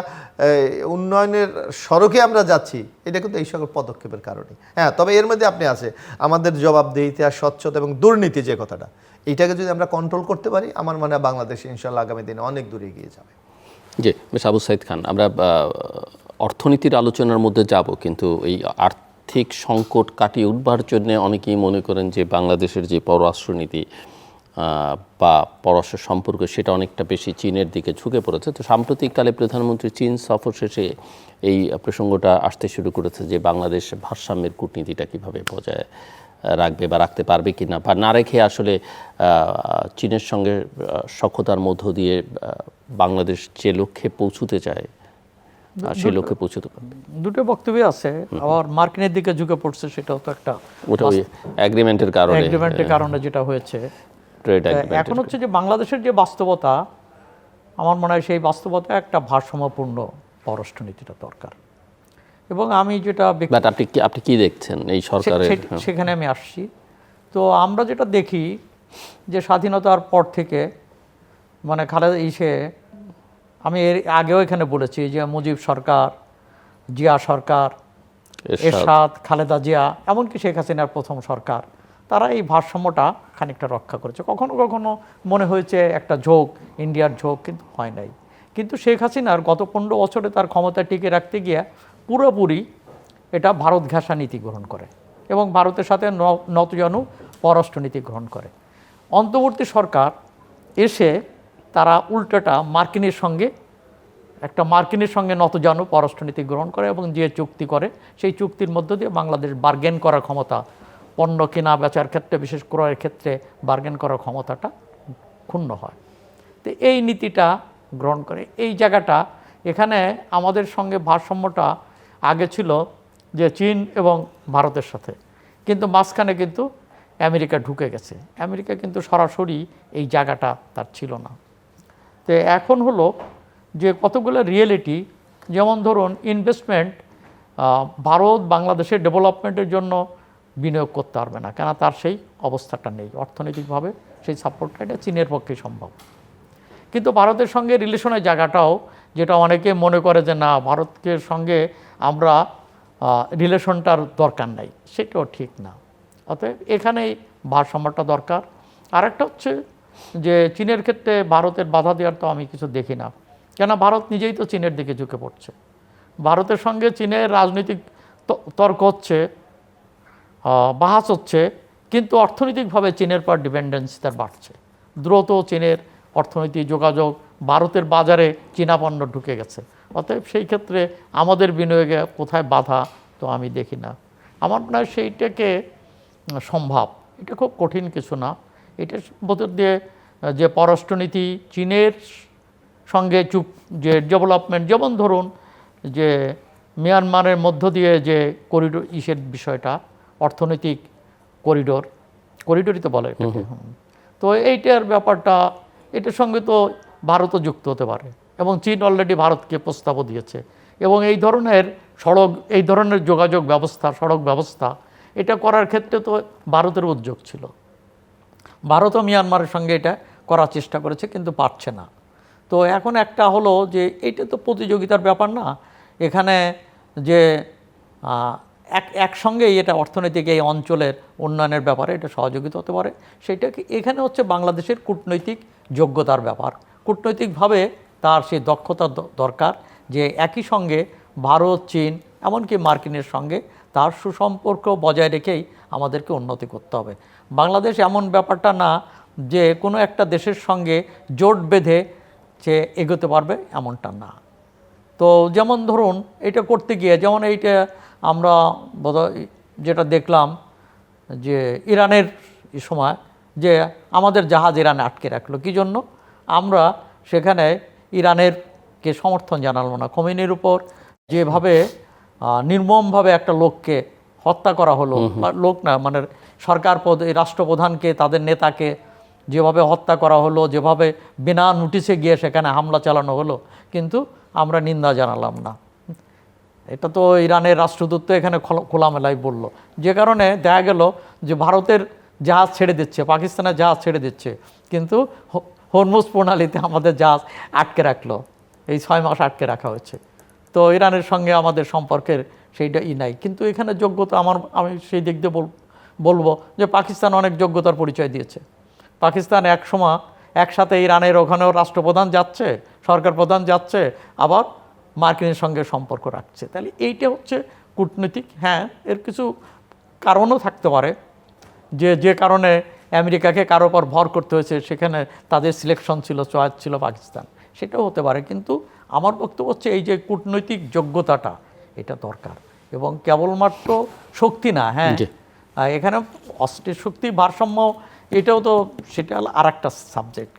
উন্নয়নের সড়কে আমরা যাচ্ছি, এটা কিন্তু এই সকল পদক্ষেপের কারণে। হ্যাঁ, তবে এর মধ্যে আপনি আছে আমাদের জবাবদিহিতা, স্বচ্ছতা এবং দুর্নীতি যে কথাটা, এইটাকে যদি আমরা কন্ট্রোল করতে পারি, আমার মনে হয় বাংলাদেশ ইনশাআল্লাহ আগামী দিনে অনেক দূরে এগিয়ে যাবে। জি, মিস আবু সাইদ খান, আমরা অর্থনীতির আলোচনার মধ্যে যাব, কিন্তু এই আর্থিক সংকট কাটিয়ে উঠবার জন্য অনেকেই মনে করেন যে বাংলাদেশের যে পররাষ্ট্রনীতি বা পররাষ্ট্র সম্পর্ক, সেটা অনেকটা বেশি চীনের দিকে ঝুঁকে পড়েছে। তো সাম্প্রতিককালে প্রধানমন্ত্রী চীন সফর শেষে এই প্রসঙ্গটা আসতে শুরু করেছে যে বাংলাদেশ ভারসাম্যের কূটনীতিটা কীভাবে বজায় রাখবে বা রাখতে পারবে কি না, বা না রেখে আসলে চীনের সঙ্গে সখ্যতার মধ্য দিয়ে বাংলাদেশ যে লক্ষ্যে পৌঁছতে চায় সেই লক্ষ্যে পৌঁছতে পারবে। দুটো বক্তব্য আছে, আবার মার্কিনের দিকে ঝুঁকে পড়ছে, সেটাও তো একটা ওটা ওই এগ্রিমেন্টের কারণে যেটা হয়েছে। এখন হচ্ছে যে বাংলাদেশের যে বাস্তবতা, আমার মনে হয় সেই বাস্তবতা একটা ভারসাম্যপূর্ণ পররাষ্ট্রনীতিটা দরকার। এবং আমি যেটা আপনি কি দেখছেন এই সরকারের, সেখানে আমি আসছি। তো আমরা যেটা দেখি যে স্বাধীনতার পর থেকে মানে আমি এর আগেও এখানে বলেছি যে মুজিব সরকার, জিয়া সরকার, এরশাদ, খালেদা জিয়া, এমনকি শেখ হাসিনার প্রথম সরকার, তারা এই ভারসাম্যটা খানিকটা রক্ষা করেছে। কখনো কখনো মনে হয়েছে একটা ঝোঁক, ইন্ডিয়ার ঝোঁক, কিন্তু হয় নাই। কিন্তু শেখ হাসিনার গত 15 বছরে তার ক্ষমতা টিকে রাখতে গিয়ে পুরোপুরি এটা ভারত ঘেঁষা নীতি গ্রহণ করে এবং ভারতের সাথে নতজানু পররাষ্ট্রনীতি গ্রহণ করে। অন্তর্বর্তী সরকার এসে তারা উল্টোটা মার্কিনের সঙ্গে নতজানু পররাষ্ট্রনীতি গ্রহণ করে এবং যে চুক্তি করে সেই চুক্তির মধ্য দিয়ে বাংলাদেশ বার্গেন করার ক্ষমতা, পণ্য কেনা বেচার ক্ষেত্রে, বিশেষ ক্রয়ের ক্ষেত্রে বার্গেন করার ক্ষমতাটা ক্ষুণ্ণ হয়। তো এই নীতিটা গ্রহণ করে এই জায়গাটা, এখানে আমাদের সঙ্গে ভারসাম্যটা আগে ছিল যে চীন এবং ভারতের সাথে, কিন্তু মাঝখানে কিন্তু আমেরিকা ঢুকে গেছে। আমেরিকা কিন্তু সরাসরি এই জায়গাটা তার ছিল না। তো এখন হলো যে কতগুলো রিয়েলিটি, যেমন ধরুন ইনভেস্টমেন্ট, ভারত বাংলাদেশের ডেভেলপমেন্টের জন্য বিনিয়োগ করতে পারবে না, কেন তার সেই অবস্থাটা নেই অর্থনৈতিকভাবে, সেই সাপোর্টটা এটা চীনের পক্ষে সম্ভব। কিন্তু ভারতের সঙ্গে রিলেশনের জায়গাটাও, যেটা অনেকে মনে করে যে না ভারতের সঙ্গে আমরা রিলেশনটার দরকার নাই, সেটাও ঠিক না। অতএব এখানেই ভারসাম্যটা দরকার। আরেকটা হচ্ছে যে চীনের ক্ষেত্রে ভারতের বাধা দেওয়ার তো আমি কিছু দেখি না, কেন ভারত নিজেই তো চীনের দিকে ঝুঁকে পড়ছে। ভারতের সঙ্গে চীনের রাজনৈতিক তর্ক হচ্ছে, বাহাস হচ্ছে, কিন্তু অর্থনৈতিকভাবে চীনের পর ডিপেন্ডেন্সি তার বাড়ছে। দ্রুত চীনের অর্থনৈতিক যোগাযোগ, ভারতের বাজারে চীনা পণ্য ঢুকে গেছে। অতএব সেই ক্ষেত্রে আমাদের বিনিয়োগে কোথায় বাধা তো আমি দেখি না। আমার মনে হয় সেইটাকে সম্ভব, এটা খুব কঠিন কিছু না। এটার মধ্যে দিয়ে যে পররাষ্ট্রনীতি চীনের সঙ্গে যে ডেভেলপমেন্ট, যেমন ধরুন যে মিয়ানমারের মধ্য দিয়ে যে করিডোর বিষয়টা, অর্থনৈতিক করিডোরই তো বলে এটাকে। তো এইটার ব্যাপারটা, এটার সঙ্গে তো ভারতও যুক্ত হতে পারে, এবং চীন অলরেডি ভারতকে প্রস্তাবও দিয়েছে। এবং এই ধরনের এই ধরনের যোগাযোগ ব্যবস্থা, সড়ক ব্যবস্থা, এটা করার ক্ষেত্রে তো ভারতের উদ্যোগ ছিল। ভারতও মিয়ানমারের সঙ্গে এটা করার চেষ্টা করেছে, কিন্তু পারছে না। তো এখন একটা হলো যে এইটা তো প্রতিযোগিতার ব্যাপার না, এখানে যে একসঙ্গেই এটা অর্থনৈতিক এই অঞ্চলের উন্নয়নের ব্যাপারে এটা সহযোগিতা হতে পারে। সেটা কি এখানে হচ্ছে বাংলাদেশের কূটনৈতিক যোগ্যতার ব্যাপার, কূটনৈতিকভাবে তার সেই দক্ষতা দরকার, যে একই সঙ্গে ভারত, চীন, এমনকি মার্কিনের সঙ্গে তার সুসম্পর্ক বজায় রেখেই আমাদেরকে উন্নতি করতে হবে। বাংলাদেশ এমন ব্যাপারটা না যে কোনো একটা দেশের সঙ্গে জোট বেঁধে যে এগোতে পারবে, এমনটা না। তো যেমন ধরুন এটা করতে গিয়ে, যেমন এইটা আমরা বোধহয় যেটা দেখলাম যে ইরানের সময় যে আমাদের জাহাজ ইরানে আটকে রাখলো, কী জন্য? আমরা সেখানে ইরানেরকে সমর্থন জানালাম না। খোমেনির উপর যেভাবে নির্মমভাবে একটা লোককে হত্যা করা হলো, লোক না মানে সরকার রাষ্ট্রপ্রধানকে, তাদের নেতাকে যেভাবে হত্যা করা হলো, যেভাবে বিনা নোটিশে গিয়ে সেখানে হামলা চালানো হলো, কিন্তু আমরা নিন্দা জানালাম না। এটা তো ইরানের রাষ্ট্রদূত এখানে খোলামেলাই বলল, যে কারণে দেখা গেল যে ভারতের জাহাজ ছেড়ে দিচ্ছে, পাকিস্তানের জাহাজ ছেড়ে দিচ্ছে, কিন্তু হরমুজ প্রণালীতে আমাদের জাহাজ আটকে রাখলো। এই 6 মাস আটকে রাখা হয়েছে। তো ইরানের সঙ্গে আমাদের সম্পর্কের সেইটা নাই। কিন্তু এখানে যোগ্যতা আমি সেই দিক দিয়ে বলবো যে পাকিস্তান অনেক যোগ্যতার পরিচয় দিয়েছে। পাকিস্তান এক সময় একসাথে ইরানের ওখানেও রাষ্ট্রপ্রধান যাচ্ছে, সরকার প্রধান যাচ্ছে, আবার মার্কিনের সঙ্গে সম্পর্ক রাখছে। তাহলে এইটা হচ্ছে কূটনৈতিক। হ্যাঁ, এর কিছু কারণও থাকতে পারে, যে কারণে আমেরিকাকে কারো ওপর ভর করতে হয়েছে, সেখানে তাদের সিলেকশন ছিল, চয়েস ছিল পাকিস্তান, সেটাও হতে পারে। কিন্তু আমার বক্তব্য হচ্ছে এই যে কূটনৈতিক যোগ্যতাটা, এটা দরকার। এবং কেবলমাত্র শক্তি না, হ্যাঁ এখানে অস্ত্রের শক্তি ভারসাম্য, এটাও তো সেটা আর একটা সাবজেক্ট,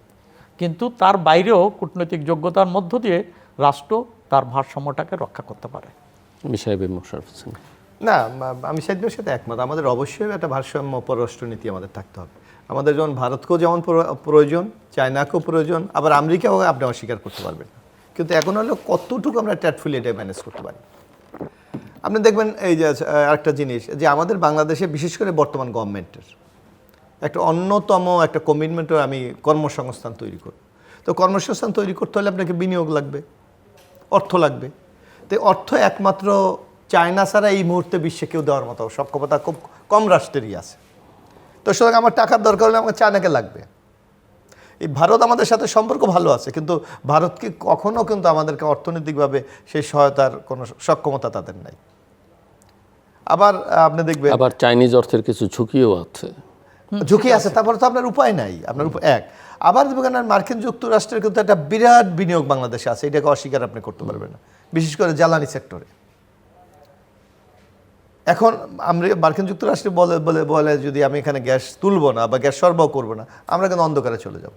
কিন্তু তার বাইরেও কূটনৈতিক যোগ্যতার মধ্য দিয়ে রাষ্ট্র তার ভারসাম্যটাকে রক্ষা করতে পারে। না, আমি সাইদের সাথে একমত। আমাদের অবশ্যই একটা ভারসাম্য পররাষ্ট্রনীতি আমাদের থাকতে হবে। আমাদের যেমন ভারতকেও যেমন প্রয়োজন, চায়নাকেও প্রয়োজন, আবার আমেরিকাও আপনি অস্বীকার করতে পারবেন। কিন্তু এখন হলো কতটুকু আমরা ট্যাটফুলি এটা ম্যানেজ করতে পারি। আপনি দেখবেন এই যে আরেকটা জিনিস, যে আমাদের বাংলাদেশে বিশেষ করে বর্তমান গভর্নমেন্টের একটা অন্যতম একটা কমিটমেন্টও আমি কর্মসংস্থান তৈরি করব। তো কর্মসংস্থান তৈরি করতে হলে আপনাকে বিনিয়োগ লাগবে, অর্থ লাগবে। তো অর্থ একমাত্র চায়না ছাড়া এই মুহূর্তে বিশ্বে কেউ দেওয়ার মতো সক্ষমতা খুব কম রাষ্ট্রেরই আছে। তো সুতরাং আমার টাকার দরকার হলে আমাকে চায়নাকে লাগবে। এই ভারত আমাদের সাথে সম্পর্ক ভালো আছে, কিন্তু ভারতকে কখনো কিন্তু আমাদেরকে অর্থনৈতিকভাবে সেই সহায়তার কোনো সক্ষমতা তাদের নাই। আবার আপনি দেখবেন আবার চাইনিজ অর্থের কিছু ঝুঁকিও আছে, ঝুঁকি আছে, তারপরে তো আপনার উপায় নাই, আপনার এক। আবার দেখবেন মার্কিন যুক্তরাষ্ট্রের কিন্তু একটা বিরাট বিনিয়োগ বাংলাদেশে আছে, এটাকে অস্বীকার আপনি করতে পারবেন না, বিশেষ করে জ্বালানি সেক্টরে। এখন আমরা মার্কিন যুক্তরাষ্ট্রে বলে যদি আমি এখানে গ্যাস তুলব না বা গ্যাস সরবরাহ করবো না, আমরা কিন্তু অন্ধকারে চলে যাব।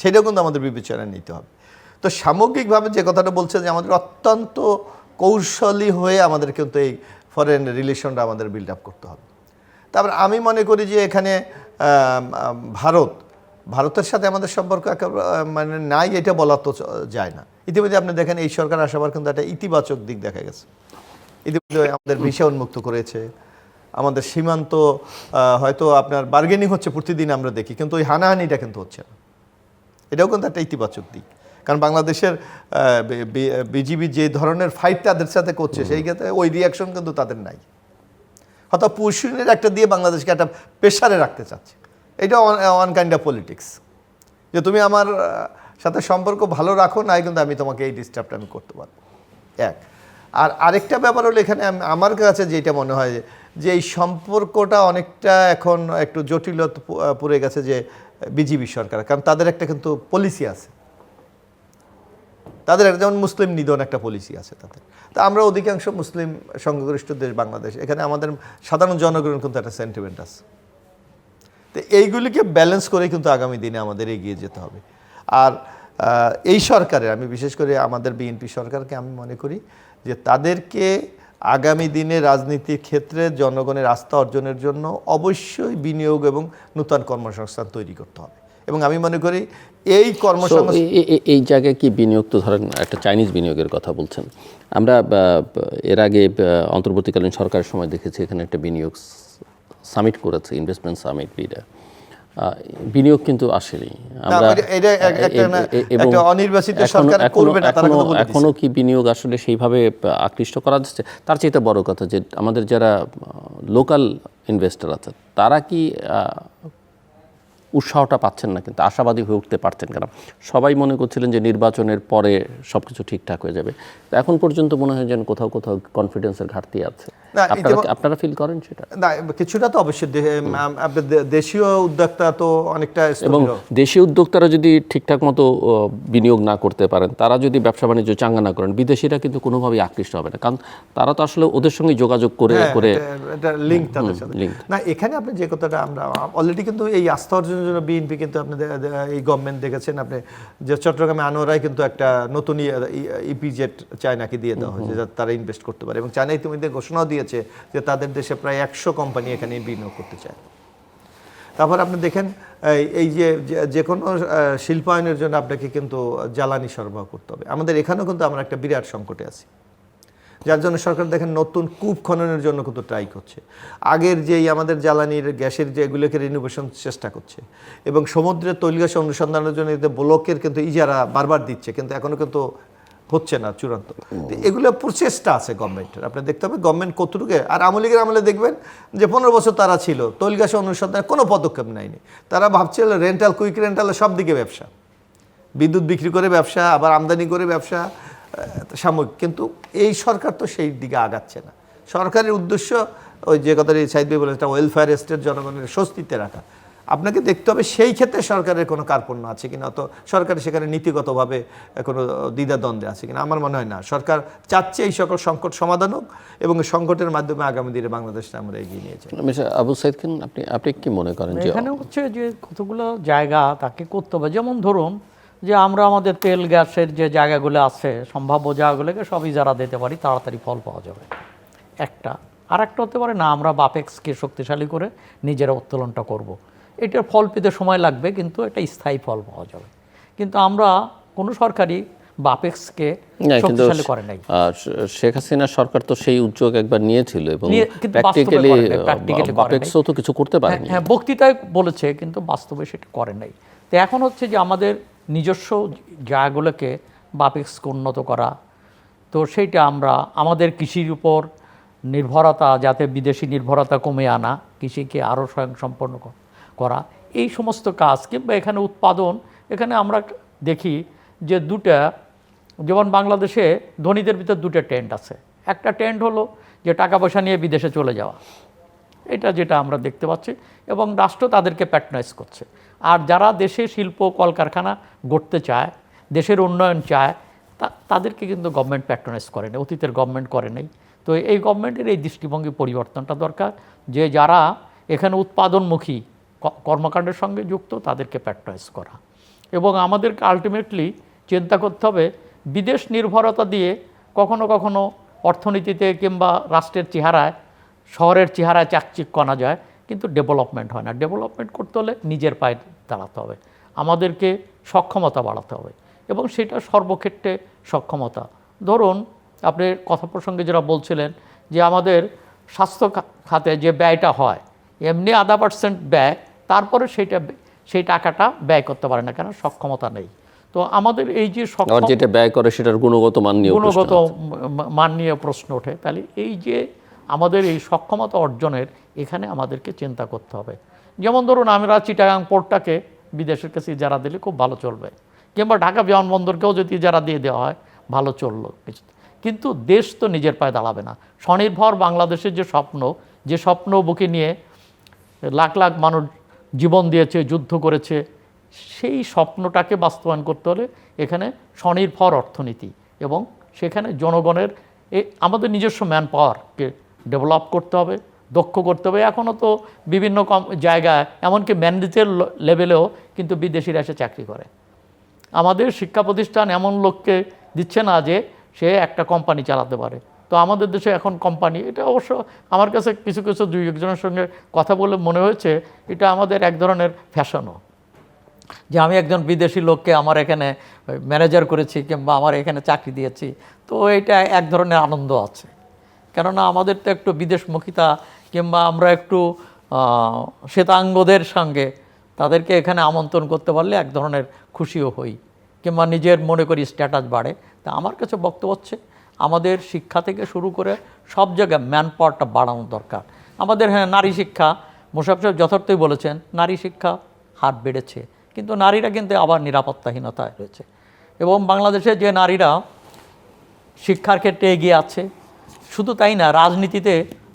সেটাও কিন্তু আমাদের বিবেচনায় নিতে হবে। তো সামগ্রিকভাবে যে কথাটা বলছে যে আমাদের অত্যন্ত কৌশলী হয়ে আমাদের কিন্তু এই ফরেন রিলেশনটা আমাদের বিল্ড আপ করতে হবে। তারপর আমি মনে করি যে এখানে ভারতের সাথে আমাদের সম্পর্ক মানে নাই এটা বলা তো যায় না। ইতিমধ্যে আপনি দেখেন এই সরকার আসার পর কিন্তু একটা ইতিবাচক দিক দেখা গেছে। ইতিমধ্যে আমাদের ভিসা উন্মুক্ত করেছে, আমাদের সীমান্ত হয়তো আপনার বার্গেনিং হচ্ছে প্রতিদিন আমরা দেখি, কিন্তু ওই হানাহানিটা কিন্তু হচ্ছে না। এটাও কিন্তু একটা ইতিবাচক দিক, কারণ বাংলাদেশের বিজিবি যে ধরনের ফাইট তাদের সাথে করছে সেই ক্ষেত্রে ওই রিয়াকশন কিন্তু তাদের নাই। হয়তো পুরুষের একটা দিয়ে বাংলাদেশকে একটা প্রেশারে রাখতে চাচ্ছে। এটা ওয়ান কাইন্ড অফ পলিটিক্স, যে তুমি আমার সাথে সম্পর্ক ভালো রাখো নাই, কিন্তু আমি তোমাকে এই ডিস্টার্বটা আমি করতে পারবো। এক আর আরেকটা ব্যাপার হলো এখানে আমার কাছে যেটা মনে হয় যে এই সম্পর্কটা অনেকটা এখন একটু জটিলতা পড়ে গেছে যে বিজিবি সরকার, কারণ তাদের একটা কিন্তু পলিসি আছে, তাদের একটা যেমন মুসলিম নিধন একটা পলিসি আছে তাদের। তা আমরা অধিকাংশ মুসলিম সংখ্যাগরিষ্ঠ দেশ বাংলাদেশ, এখানে আমাদের সাধারণ জনগণের কিন্তু একটা সেন্টিমেন্ট আছে। তো এইগুলিকে ব্যালেন্স করে কিন্তু আগামী দিনে আমাদের এগিয়ে যেতে হবে। আর এই সরকারের, আমি বিশেষ করে আমাদের বিএনপি সরকারকে আমি মনে করি যে তাদেরকে আগামী দিনে রাজনীতির ক্ষেত্রে জনগণের আস্থা অর্জনের জন্য অবশ্যই বিনিয়োগ এবং নূতন কর্মসংস্থান তৈরি করতে হবে। এবং আমি মনে করি এই কর্মসংস্থান এই জায়গায় কি বিনিয়োগ, তো ধরেন একটা চাইনিজ বিনিয়োগের কথা বলছেন, আমরা এর আগে অন্তর্বর্তীকালীন সরকারের সময় দেখেছি এখানে একটা বিনিয়োগ সামিট করেছে, ইনভেস্টমেন্ট সামিট বিটা, বিনিয়োগ কিন্তু আসেনি। আমরা অনির্বাচিত সরকার করবে না, এখনো কি বিনিয়োগ আসলে সেইভাবে আকৃষ্ট করা যাচ্ছে? তার চাইতে বড় কথা যে আমাদের যারা লোকাল ইনভেস্টর আছে তারা কি উৎসাহটা পাচ্ছেন না, কিন্তু আশাবাদী হয়ে উঠতে পারছেন কেন? সবাই মনে করছিলেন যে নির্বাচনের পরে সব কিছু ঠিকঠাক হয়ে যাবে, এখন পর্যন্ত মনে হয় যেন কোথাও কোথাও কনফিডেন্সের ঘাটতি আছে। আপনারা ফিল করেন সেটা? না, কিছুটা তো অবশ্যই দেশীয় উদ্যোক্তা তো অনেকটা, এবং দেশীয় উদ্যোক্তারা যদি ঠিকঠাক মতো বিনিয়োগ না করতে পারেন, তারা যদি ব্যবসা বাণিজ্য চাঙ্গা না করেন, বিদেশিরা কিন্তু কোনোভাবেই আকৃষ্ট হবে না, কারণ তারা তো আসলে ওদের সঙ্গে যোগাযোগ করে এটা লিঙ্ক তাদের সাথে। না, এখানে আপনি যে কথাটা আমরা অলরেডি কিন্তু এই আস্থা অর্জনের জন্য বিএনপি কিন্তু আপনি এই গভর্নমেন্ট দেখেছেন আপনি যে চট্টগ্রামে আনোয়ারায় কিন্তু একটা নতুন ইপিজেট চায়নাকে দিয়ে দেওয়া হয়েছে যাতে তারা ইনভেস্ট করতে পারে, এবং চায়না ইতিমধ্যে ঘোষণাও দিয়েছে যে তাদের দেশে প্রায় 100 কোম্পানি এখানে বিনিয়োগ করতে চায়। তারপর আপনি দেখেন এই যে কোনো শিল্পায়নের জন্য আপনাকে কিন্তু জ্বালানি সরবরাহ করতে হবে। আমাদের এখানেও কিন্তু আমরা একটা বিরাট সংকটে আছি, যার জন্য সরকার দেখেন নতুন কূপ খননের জন্য কিন্তু ট্রাই করছে, আগের যেই আমাদের জ্বালানির গ্যাসের যেগুলোকে রিনোভেশন চেষ্টা করছে, এবং সমুদ্রের তৈল গ্যাস অনুসন্ধানের জন্য ব্লকের কিন্তু ইজারা বারবার দিচ্ছে, কিন্তু এখনও কিন্তু হচ্ছে না চূড়ান্ত। এগুলো প্রচেষ্টা আছে গভর্নমেন্টের, আপনি দেখতে হবে গভর্নমেন্ট কতটুকু। আর আওয়ামী লীগের আমলে দেখবেন যে 15 বছর তারা ছিল, তৈল গ্যাস অনুসন্ধানে কোনো পদক্ষেপ নেয়নি। তারা ভাবছিল রেন্টাল, কুইক রেন্টালে সব দিকে ব্যবসা, বিদ্যুৎ বিক্রি করে ব্যবসা, আবার আমদানি করে ব্যবসা সাময়িক, কিন্তু এই সরকার তো সেই দিকে আগাচ্ছে না। সরকারের উদ্দেশ্য ওই যে কথাটি সাইদ ভাই বলেছে, ওয়েলফেয়ার স্টেট, জনগণের স্বস্তিতে রাখা। আপনাকে দেখতে হবে সেই ক্ষেত্রে সরকারের কোনো কার্পণ্য আছে কিনা, অত সরকারের সেখানে নীতিগতভাবে কোনো দ্বিধাদ্বন্দ্বে আছে কিনা। আমার মনে হয় না। সরকার চাচ্ছে এই সকল সংকট সমাধান হোক এবং সংকটের মাধ্যমে আগামী দিনে বাংলাদেশটা আমরা এগিয়ে নিয়ে যাই। আবু সাইদ খান, আপনি কি মনে করেন? এখানে হচ্ছে যে কতগুলো জায়গা তাকে করতে হবে, যেমন ধরুন যে আমরা আমাদের তেল গ্যাসের যে জায়গাগুলো আছে, সম্ভাব্য জায়গাগুলোকে সবই যারা দিতে পারি, তাড়াতাড়ি ফল পাওয়া যাবে একটা। আর একটা হতে পারে না, আমরা বাপেক্সকে শক্তিশালী করে নিজেরা উত্তোলনটা করব। এটার ফল পেতে সময় লাগবে, কিন্তু এটা স্থায়ী ফল পাওয়া যাবে। কিন্তু আমরা কোনো সরকারই বাপেক্সকে শক্তিশালী করে নাই। শেখ হাসিনা সরকার তো সেই উদ্যোগ একবার নিয়েছিল, এবং প্র্যাকটিক্যালি বাপেক্সও তো কিছু করতে পারেনি। হ্যাঁ, বক্তৃতায় বলেছে, কিন্তু বাস্তবে সেটা করে নাই। তো এখন হচ্ছে যে আমাদের নিজস্ব জায়গাগুলোকে বাপেক্সকে উন্নত করা, তো সেইটা আমরা আমাদের কৃষির উপর নির্ভরতা, যাতে বিদেশি নির্ভরতা কমে আনা, কৃষিকে আরও স্বয়ংসম্পন্ন করা, এই সমস্ত কাজ। কিংবা এখানে উৎপাদন, এখানে আমরা দেখি যে দুটা, যেমন বাংলাদেশে ধনীদের ভিতর দুটো ট্রেন্ড আছে। একটা ট্রেন্ড হলো যে টাকা পয়সা নিয়ে বিদেশে চলে যাওয়া, এটা যেটা আমরা দেখতে পাচ্ছি, এবং রাষ্ট্র তাদেরকে প্যাট্রোনাইজ করছে। আর যারা দেশে শিল্প কলকারখানা গড়তে চায়, দেশের উন্নয়ন চায়, তাদেরকে কিন্তু গভর্নমেন্ট প্যাট্রোনাইজ করে না, অতীতের গভর্নমেন্ট করে নাই। তো এই গভর্নমেন্টের এই দৃষ্টিভঙ্গি পরিবর্তনটা দরকার, যে যারা এখানে উৎপাদনমুখী কর্মকাণ্ডের সঙ্গে যুক্ত তাদেরকে প্যাট্রোনাইজ করা। এবং আমাদেরকে আলটিমেটলি চিন্তা করতে হবে, বিদেশ নির্ভরতা দিয়ে কখনো কখনো অর্থনীতিতে কিংবা রাষ্ট্রের চেহারায়, শহরের চেহারায় চাকচিক্য আনা যায়, কিন্তু ডেভেলপমেন্ট হয় না। ডেভেলপমেন্ট করতে হলে নিজের পায়ে দাঁড়াতে হবে, আমাদেরকে সক্ষমতা বাড়াতে হবে, এবং সেটা সর্বক্ষেত্রে সক্ষমতা। ধরুন আপনি কথা প্রসঙ্গে যারা বলছিলেন যে আমাদের স্বাস্থ্য খাতে যে ব্যয়টা হয়, এমনি 0.5% ব্যয়, তারপরে সেই টাকাটা ব্যয় করতে পারে না, কেন সক্ষমতা নেই। তো আমাদের এই যে যেটা ব্যয় করে সেটার গুণগত মান নিয়ে প্রশ্ন ওঠে। তাহলে এই যে আমাদের এই সক্ষমতা অর্জনের এখানে আমাদেরকে চিন্তা করতে হবে। যেমন ধরুন আমরা চিটাগাং পোর্টটাকে বিদেশের কাছে যারা দিলে খুব ভালো চলবে, কিংবা ঢাকা বিমানবন্দরকেও যদি যারা দিয়ে দেওয়া হয় ভালো চললো কিছু, কিন্তু দেশ তো নিজের পায়ে দাঁড়াবে না। স্বনির্ভর বাংলাদেশের যে স্বপ্ন বুকে নিয়ে লাখ লাখ মানুষ জীবন দিয়েছে, যুদ্ধ করেছে, সেই স্বপ্নটাকে বাস্তবায়ন করতে হলে এখানে স্বনির্ভর অর্থনীতি, এবং সেখানে জনগণের আমাদের নিজস্ব ম্যান পাওয়ারকে ডেভেলপ করতে হবে, দক্ষ করতে হবে। এখনও তো বিভিন্ন জায়গায় এমনকি ম্যানেজার লেভেলেও কিন্তু বিদেশিরা এসে চাকরি করে। আমাদের শিক্ষা প্রতিষ্ঠান এমন লোককে দিচ্ছে না যে সে একটা কোম্পানি চালাতে পারে। তো আমাদের দেশে এখন কোম্পানি, এটা অবশ্য আমার কাছে কিছু কিছু দুই একজনের সঙ্গে কথা বলে মনে হয়েছে এটা আমাদের এক ধরনের ফ্যাশনও, যে আমি একজন বিদেশি লোককে আমার এখানে ম্যানেজার করেছি কিংবা আমার এখানে চাকরি দিয়েছি। তো এটা এক ধরনের আনন্দ আছে, কেননা আমাদের তো একটু বিদেশমুখিতা, কিংবা আমরা একটু শ্বেতাঙ্গদের সঙ্গে তাদেরকে এখানে আমন্ত্রণ করতে পারলে এক ধরনের খুশিও হই, কিংবা নিজের মনে করি স্ট্যাটাস বাড়ে। তা আমার কাছে বক্তব্য হচ্ছে আমাদের শিক্ষা থেকে শুরু করে সব জায়গায় ম্যান পাওয়ারটা বাড়ানো দরকার আমাদের। হ্যাঁ, নারী শিক্ষা, মোশাররফ সাহেব যথার্থই বলেছেন, নারী শিক্ষা হার বেড়েছে, কিন্তু নারীরা কিন্তু আবার নিরাপত্তাহীনতায় রয়েছে। এবং বাংলাদেশে যে নারীরা শিক্ষার ক্ষেত্রে এগিয়ে আছে, শুধু তাই না, রাজনীতিতে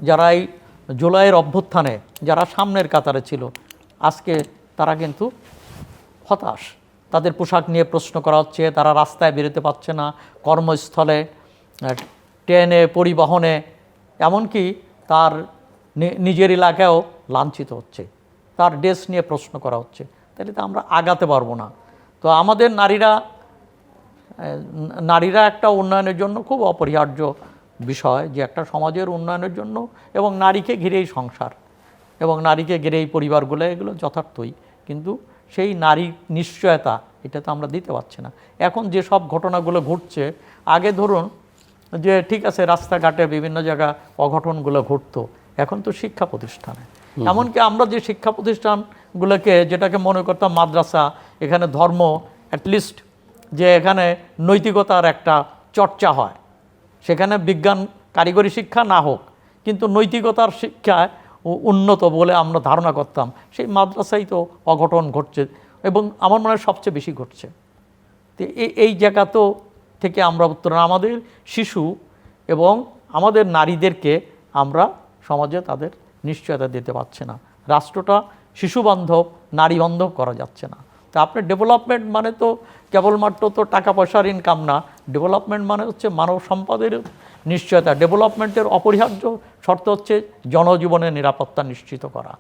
যারা এই জুলাইয়ের অভ্যুত্থানে যারা সামনের কাতারে ছিল, আজকে তারা কিন্তু হতাশ। তাদের পোশাক নিয়ে প্রশ্ন করা হচ্ছে, তারা রাস্তায় বেরোতে পারছে না, কর্মস্থলে, ট্রেনে, পরিবহনে, এমনকি তার নিজের এলাকায়ও লাঞ্ছিত হচ্ছে, তার ড্রেস নিয়ে প্রশ্ন করা হচ্ছে। তাহলে তো আমরা আগাতে পারবো না। তো আমাদের নারীরা একটা উন্নয়নের জন্য খুব অপরিহার্য বিষয়, যে একটা সমাজের উন্নয়নের জন্য, এবং নারীকে ঘিরেই সংসার এবং নারীকে ঘিরেই পরিবারগুলো, এগুলো যথার্থই, কিন্তু সেই নারী নিশ্চয়তা এটা তো আমরা দিতে পারছি না। এখন যে সব ঘটনাগুলো ঘটছে, আগে ধরুন যে ঠিক আছে রাস্তাঘাটে বিভিন্ন জায়গা অঘটনগুলো ঘটতো, এখন তো শিক্ষা প্রতিষ্ঠানে, এমনকি আমরা যে শিক্ষা প্রতিষ্ঠানগুলোকে যেটাকে মনে করতাম মাদ্রাসা, এখানে ধর্ম অ্যাটলিস্ট যে এখানে নৈতিকতার একটা চর্চা হয়, সেখানে বিজ্ঞান কারিগরি শিক্ষা না হোক, কিন্তু নৈতিকতার শিক্ষায় উন্নত বলে আমরা ধারণা করতাম, সেই মাদ্রাসায় তো অঘটন ঘটছে, এবং আমার মনে হয় সবচেয়ে বেশি ঘটছে। তো এই জায়গা তো থেকে আমরা উত্তরণ, আমাদের শিশু এবং আমাদের নারীদেরকে আমরা সমাজে তাদের নিশ্চয়তা দিতে পারছে না। রাষ্ট্রটা শিশু বান্ধব, নারী বান্ধব করা যাচ্ছে না। তা আপনার ডেভেলপমেন্ট মানে তো কেবলমাত্র তো টাকা পয়সার ইনকাম না, ডেভেলপমেন্ট মানে হচ্ছে মানব সম্পদের নিশ্চয়তা। ডেভেলপমেন্টের অপরিহার্য শর্ত হচ্ছে জনজীবনের নিরাপত্তা নিশ্চিত করা,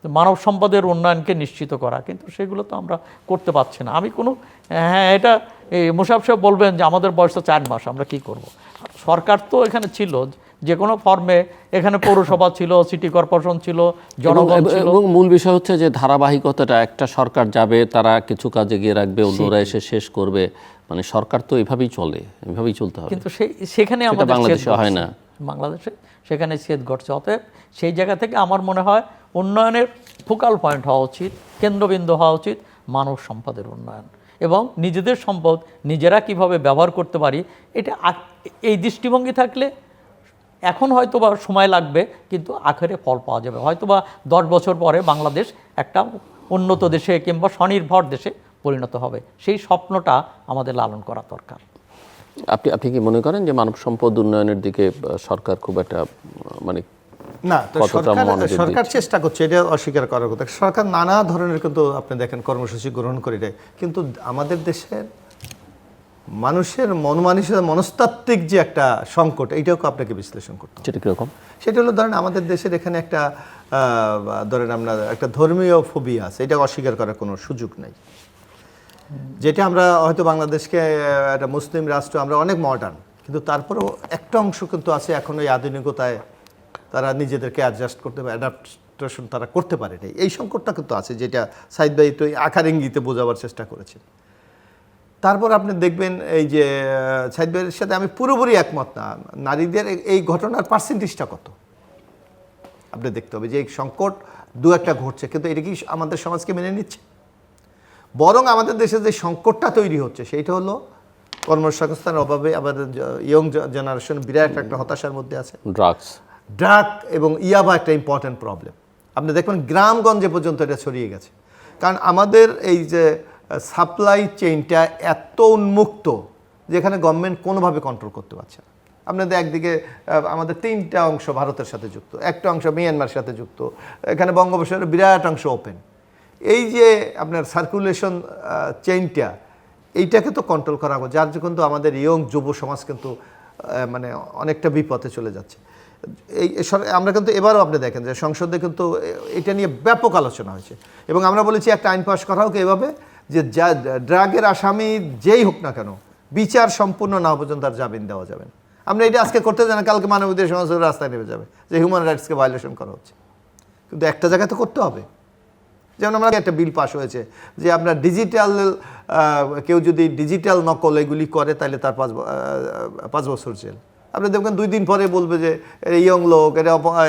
মানব সম্পদের উন্নয়নকে নিশ্চিত করা, কিন্তু সেগুলো তো আমরা করতে পারছি না। আমি কোনো এটা মোশাররফ সাহেব বলবেন যে আমাদের বয়স তো 4 মাস, আমরা কি করব। সরকার তো এখানে ছিল যে কোনো ফর্মে, এখানে পৌরসভা ছিল, সিটি কর্পোরেশন ছিল, জনগণ ছিল। এবং মূল বিষয় হচ্ছে যে ধারাবাহিকতাটা, একটা সরকার যাবে, তারা কিছু কাজে গিয়ে রাখবে, অন্যরা এসে শেষ করবে, মানে সরকার তো এভাবেই চলে, এভাবেই চলতে হবে। কিন্তু সেখানে আমাদের বাংলাদেশে হয় না, বাংলাদেশে সেখানে ছেদ ঘটছে। অতএব সেই জায়গা থেকে আমার মনে হয় উন্নয়নের ফোকাল পয়েন্ট হওয়া উচিত, কেন্দ্রবিন্দু হওয়া উচিত মানব সম্পদের উন্নয়ন, এবং নিজেদের সম্পদ নিজেরা কিভাবে ব্যবহার করতে পারি, এটা এই দৃষ্টিভঙ্গি থাকলে এখন হয়তো বা সময় লাগবে, কিন্তু আখেরে ফল পাওয়া যাবে। হয়তো বা 10 বছর পরে বাংলাদেশ একটা উন্নত দেশে কিংবা স্বনির্ভর দেশে পরিণত হবে। সেই স্বপ্নটা আমাদের লালন করা দরকার। আপনি কি মনে করেন যে মানব সম্পদ উন্নয়নের দিকে সরকার খুব একটা মানে না, তো সরকার চেষ্টা করছে, এটা অস্বীকার করার কথা। সরকার নানা ধরনের কিন্তু আপনি দেখেন কর্মসূচি গ্রহণ করে দেয়, কিন্তু আমাদের দেশের মানুষের মনস্তাত্ত্বিক যে একটা সংকট, এইটাও আপনাকে বিশ্লেষণ করতে হবে। সেটা কীরকম? সেটা হলো ধরেন আমাদের দেশের এখানে একটা ধরেন আমরা একটা ধর্মীয় ফোবিয়া আছে, এটা অস্বীকার করার কোনো সুযোগ নেই। যেটা আমরা হয়তো বাংলাদেশকে একটা মুসলিম রাষ্ট্র, আমরা অনেক মডার্ন, কিন্তু তারপরেও একটা অংশ কিন্তু আছে এখন ওই আধুনিকতায় তারা নিজেদেরকে অ্যাডজাস্ট করতে পারে, অ্যাডাপ্টেশন তারা করতে পারে নাই। এই সংকটটা কিন্তু আছে, যেটা সাইদ ভাই তো আকার ইঙ্গিতে বোঝাবার চেষ্টা করেছেন। তারপর আপনি দেখবেন এই যে সাইদ ভাইয়ের সাথে আমি পুরোপুরি একমত না, নারীদের এই ঘটনার পার্সেন্টেজটা কত আপনি দেখতে হবে, যে এই সংকট দু একটা ঘটছে, কিন্তু এটা কি আমাদের সমাজকে মেনে নিচ্ছে? বরং আমাদের দেশে যে সংকটটা তৈরি হচ্ছে সেইটা হলো কর্মসংস্থানের অভাবে আমাদের ইয়ং জেনারেশন বিরাট একটা হতাশার মধ্যে আছে। ড্রাগ এবং ইয়াবা একটা ইম্পর্টেন্ট প্রবলেম। আপনি দেখবেন গ্রামগঞ্জে পর্যন্ত এটা ছড়িয়ে গেছে, কারণ আমাদের এই যে সাপ্লাই চেইনটা এত উন্মুক্ত যেখানে গভর্নমেন্ট কোনোভাবে কন্ট্রোল করতে পারছে না। আপনাদের একদিকে আমাদের 3টা অংশ ভারতের সাথে যুক্ত, একটা অংশ মিয়ানমার সাথে যুক্ত, এখানে বঙ্গোপসাগরের বিরাট অংশ ওপেন। এই যে আপনার সার্কুলেশন চেইনটা, এইটাকে তো কন্ট্রোল করা হবে, যার কিন্তু আমাদের ইয়ং যুব সমাজ কিন্তু মানে অনেকটা বিপথে চলে যাচ্ছে। এই আমরা কিন্তু এবারও আপনি দেখেন যে সংসদে কিন্তু এটা নিয়ে ব্যাপক আলোচনা হয়েছে, এবং আমরা বলেছি একটা আইন পাস করা হোক এভাবে যে যা ড্রাগের আসামি যেই হোক না কেন বিচার সম্পূর্ণ না পর্যন্ত তার জামিন দেওয়া যাবে না। আমরা এটা আজকে করতে জানি, কালকে মানবাধিকার সমাজ রাস্তায় নেমে যাবে যে হিউম্যান রাইটসকে ভায়োলেশন করা হচ্ছে, কিন্তু একটা জায়গায় তো করতে হবে। যেমন আমরা একটা বিল পাস হয়েছে যে আপনার ডিজিটাল কেউ যদি ডিজিটাল নকল এগুলি করে তাহলে তার 5 বছর জেল। আপনি দেখবেন 2 দিন পরে বলবে যে ইয়ং লোক,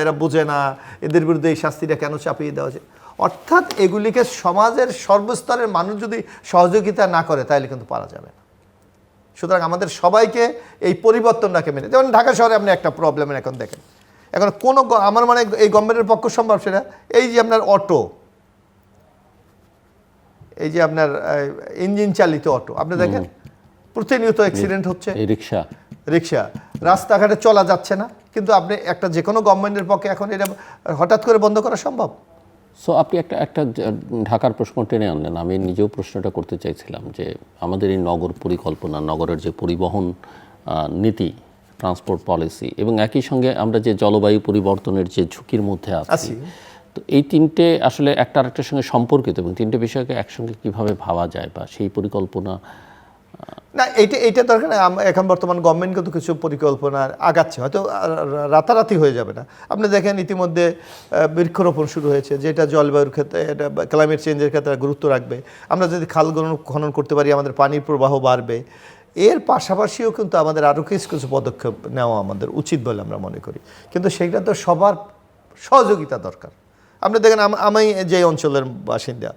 এরা বোঝে না, এদের বিরুদ্ধে এই শাস্তিটা কেন চাপিয়ে দেওয়া হয়েছে। অর্থাৎ এগুলিকে সমাজের সর্বস্তরের মানুষ যদি সহযোগিতা না করে তাহলে কিন্তু পারা যাবে না। সুতরাং আমাদের সবাইকে এই পরিবর্তনটাকে মেনে, যেমন ঢাকা শহরে আপনি একটা প্রবলেমের এখন দেখেন, এখন কোনো আমার মানে এই গভর্নমেন্টের পক্ষ সম্ভব সেটা, এই যে আপনার অটো, এই যে আপনার ইঞ্জিন চালিত অটো, আপনি দেখেন প্রতিনিয়ত অ্যাক্সিডেন্ট হচ্ছে, রিক্সা রাস্তাঘাটে চলা যাচ্ছে না, কিন্তু আপনি একটা যে কোনো গভর্নমেন্টের পক্ষে এখন এটা হঠাৎ করে বন্ধ করা সম্ভব? সো আপনি একটা ঢাকার প্রশ্ন টেনে আনলেন, আমি নিজেও প্রশ্নটা করতে চাইছিলাম যে আমাদের এই নগর পরিকল্পনা, নগরের যে পরিবহন নীতি, ট্রান্সপোর্ট পলিসি, এবং একই সঙ্গে আমরা যে জলবায়ু পরিবর্তনের যে ঝুঁকির মধ্যে আছি, তো এই 3টে আসলে একটা আরেকটার সঙ্গে সম্পর্কিত, এবং 3টে বিষয়কে একসঙ্গে কিভাবে ভাবা যায় বা সেই পরিকল্পনা না, এইটা দরকার না। এখন বর্তমান গভর্নমেন্ট কিন্তু কিছু পরিকল্পনা আগাচ্ছে, হয়তো রাতারাতি হয়ে যাবে না। আপনি দেখেন ইতিমধ্যে বৃক্ষরোপণ শুরু হয়েছে, যেটা জলবায়ুর ক্ষেত্রে, এটা ক্লাইমেট চেঞ্জের ক্ষেত্রে গুরুত্ব রাখবে। আমরা যদি খাল খনন করতে পারি আমাদের পানির প্রবাহ বাড়বে। এর পাশাপাশিও কিন্তু আমাদের আরও কিছু পদক্ষেপ নেওয়া আমাদের উচিত বলে আমরা মনে করি, কিন্তু সেইটা তো সবার সহযোগিতা দরকার। আপনি দেখেন আমি যে অঞ্চলের বাসিন্দা,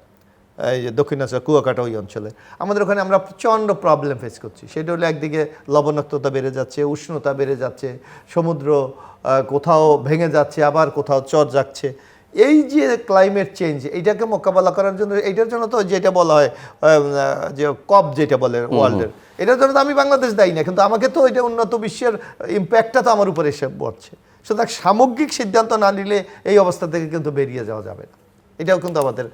এই যে দক্ষিণাঞ্চল কুয়াকাটা, ওই অঞ্চলে আমাদের ওখানে আমরা প্রচণ্ড প্রবলেম ফেস করছি। সেটা হলো একদিকে লবণাক্ততা বেড়ে যাচ্ছে, উষ্ণতা বেড়ে যাচ্ছে, সমুদ্র কোথাও ভেঙে যাচ্ছে, আবার কোথাও চর যাচ্ছে। এই যে ক্লাইমেট চেঞ্জ, এইটাকে মোকাবেলা করার জন্য, এইটার জন্য তো যেটা বলা হয় যে কপ যেটা বলে ওয়ার্ল্ডের, এটার জন্য তো আমি বাংলাদেশ দায়ী না, কিন্তু আমাকে তো এটা উন্নত বিশ্বের ইম্প্যাক্টটা তো আমার উপরে এসে পড়ছে। সুতরাং সামগ্রিক সিদ্ধান্ত না নিলে এই অবস্থা থেকে কিন্তু বেরিয়ে যাওয়া যাবে না, এটাও কিন্তু আমাদের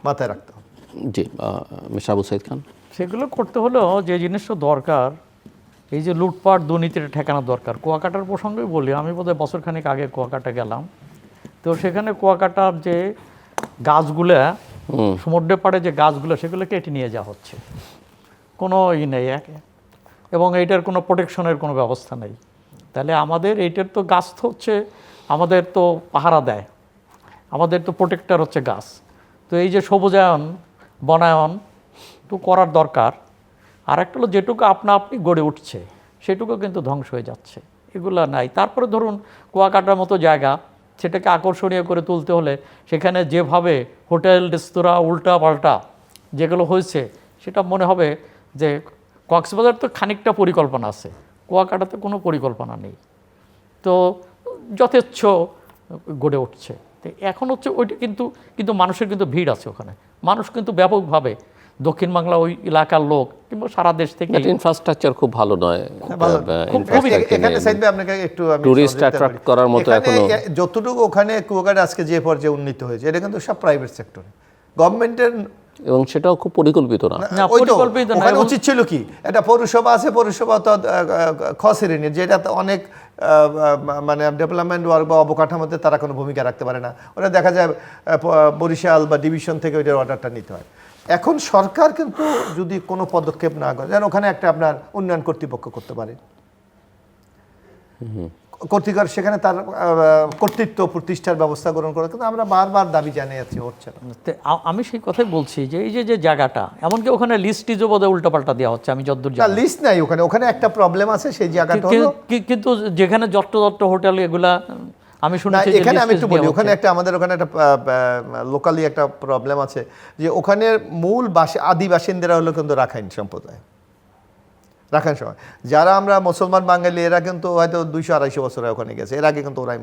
মাথায় রাখতে হবে। জি, মিস্টার আবু সাইদ খান। সেগুলো করতে হলেও যে জিনিসটা দরকার, এই যে লুটপাট দুর্নীতিটা ঠেকানো দরকার। কুয়াকাটার প্রসঙ্গেই বলি, আমি বোধহয় বছরখানেক আগে কুয়াকাটা গেলাম, তো সেখানে কুয়াকাটার যে গাছগুলো, সমুদ্রের পাড়ে যে গাছগুলো, সেগুলো কেটে নিয়ে যাওয়া হচ্ছে, কোনো নেই এবং এইটার কোনো প্রোটেকশনের কোনো ব্যবস্থা নেই। তাহলে আমাদের এইটার তো গাছ তো হচ্ছে আমাদের তো পাহারা দেয়, আমাদের তো প্রোটেক্টর হচ্ছে গাছ। তো এই যে সবুজায়ন, বনায়ন তো করার দরকার। আর একটা হলো যেটুকু আপনি গড়ে উঠছে সেটুকু কিন্তু ধ্বংস হয়ে যাচ্ছে, এগুলো নাই। তারপরে ধরুন কুয়াকাটার মতো জায়গা, সেটাকে আকর্ষণীয় করে তুলতে হলে সেখানে যেভাবে হোটেল রেস্তোরাঁ উল্টা পাল্টা যেগুলো হয়েছে, সেটা মনে হবে যে কক্সবাজার তো খানিকটা পরিকল্পনা আছে, কুয়াকাটাতে কোনো পরিকল্পনা নেই, তো যথেচ্ছ গড়ে উঠছে। তো এখন হচ্ছে ওইটা কিন্তু মানুষের কিন্তু ভিড় আছে ওখানে, মানুষ কিন্তু ব্যাপকভাবে দক্ষিণ বাংলা ওই এলাকার লোক কিংবা সারা দেশ থেকে। ইনফ্রাস্ট্রাকচার খুব ভালো নয়, টুরিস্ট অ্যাট্রাক্ট করার মতো এখনো যতটুকু ওখানে কুয়াকাটা আজকে যে পর্যায়ে উন্নীত হয়েছে, এটা কিন্তু সব প্রাইভেট সেক্টরে, গভর্নমেন্টের, এবং সেটাও খুব পরিকল্পিত না। ওখানে উচিত ছিল কি, একটা পৌরসভা আছে, পৌরসভা তো খ শ্রেণীর, যেটা তো অনেক মানে ডেভেলপমেন্ট ওয়ার্ক বা অবকাঠামোতে তারা কোনো ভূমিকা রাখতে পারে না। ওটা দেখা যায় বরিশাল বা ডিভিশন থেকে ওইটার অর্ডারটা নিতে হয়। এখন সরকার কিন্তু যদি কোনো পদক্ষেপ না করে, যেন ওখানে একটা আপনার উন্নয়ন কর্তৃপক্ষ করতে পারে, কর্তৃপক্ষ সেখানে তার কর্তৃত্ব প্রতিষ্ঠার ব্যবস্থা গ্রহণ করে, কিন্তু আমরা বারবার দাবি জানিয়ে যাচ্ছি, হচ্ছে না। আমি সেই কথাই বলছি যে এই যে জায়গাটা, এমনকি ওখানে লিস্টিজও বোধহয় উল্টাপাল্টা দেওয়া হচ্ছে, আমি যতদূর না, জানি। লিস্ট নাই ওখানে, ওখানে একটা প্রবলেম আছে, সেই জায়গাটা হলো কিন্তু যেখানে যত্র হোটেল এগুলা আমি না, শুনেছি। এখানে আমি একটু বলি, ওখানে একটা আমাদের ওখানে একটা লোকালি একটা প্রবলেম আছে যে ওখানে মূল আদি বাসিন্দারা হলো কিন্তু রাখাইন সম্প্রদায়, রাখাইন সময় যারা আমরা মুসলমান বাঙালি, এরা কিন্তু হয়তো 200-250 বছর ওখানে গেছে, এর আগে কিন্তু ওরাই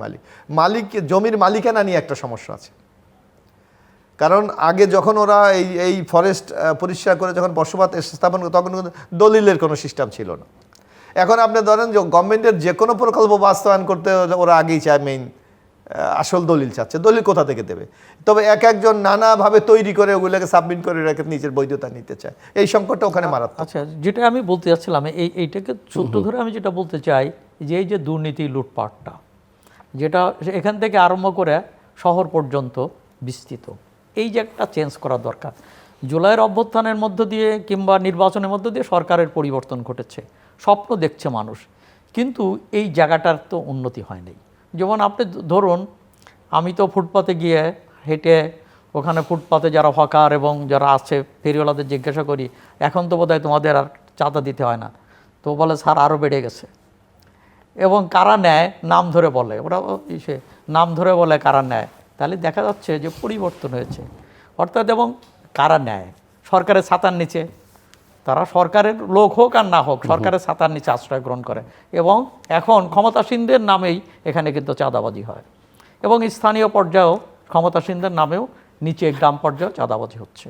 মালিক জমির মালিকানা নিয়ে একটা সমস্যা আছে। কারণ আগে যখন ওরা এই ফরেস্ট পরিষ্কার করে যখন বসবাস স্থাপন করে, তখন কিন্তু দলিলের কোনো সিস্টেম ছিল না। এখন আপনি ধরেন যে গভর্নমেন্টের যে কোনো প্রকল্প বাস্তবায়ন করতে ওরা আগেই চায় মেইন আসল দলিল চাচ্ছে, দলিল কোথা থেকে দেবে? তবে একজন নানাভাবে তৈরি করে ওগুলোকে সাবমিট করে রেখে নিজের বৈধতা নিতে চায়, এই সংকটটা ওখানে মারাত্মক। আচ্ছা, যেটা আমি বলতে যাচ্ছিলাম, এইটাকে সূত্র ধরে আমি যেটা বলতে চাই যে এই যে দুর্নীতি লুটপাটটা, যেটা এখান থেকে আরম্ভ করে শহর পর্যন্ত বিস্তৃত, এই যে একটা চেঞ্জ করা দরকার। জুলাইয়ের অভ্যুত্থানের মধ্য দিয়ে কিংবা নির্বাচনের মধ্য দিয়ে সরকারের পরিবর্তন ঘটেছে, স্বপ্ন দেখছে মানুষ, কিন্তু এই জায়গাটার তো উন্নতি হয়নি। যেমন আপনি ধরুন, আমি তো ফুটপাতে গিয়ে হেঁটে ওখানে ফুটপাতে যারা হকার এবং যারা আছে ফেরিওয়ালাদের জিজ্ঞাসা করি, এখন তো বোধহয় তোমাদের আর চাঁদা দিতে হয় না, তো বলে স্যার আরও বেড়ে গেছে। এবং কারা নেয় নাম ধরে বলে, ওরা সে নাম ধরে বলে কারা নেয়, তাহলে দেখা যাচ্ছে যে পরিবর্তন হয়েছে। অর্থাৎ এবং কারা নেয় সরকারের ছাতার নিচে, তারা সরকারের লোক হোক আর না হোক সরকারের ছাতার নিচে আশ্রয় গ্রহণ করে, এবং এখন ক্ষমতাসীনদের নামেই এখানে কিন্তু চাঁদাবাজি হয়, এবং স্থানীয় পর্যায়েও ক্ষমতাসীনদের নামেও নিচে গ্রাম পর্যায়েও চাঁদাবাজি হচ্ছে,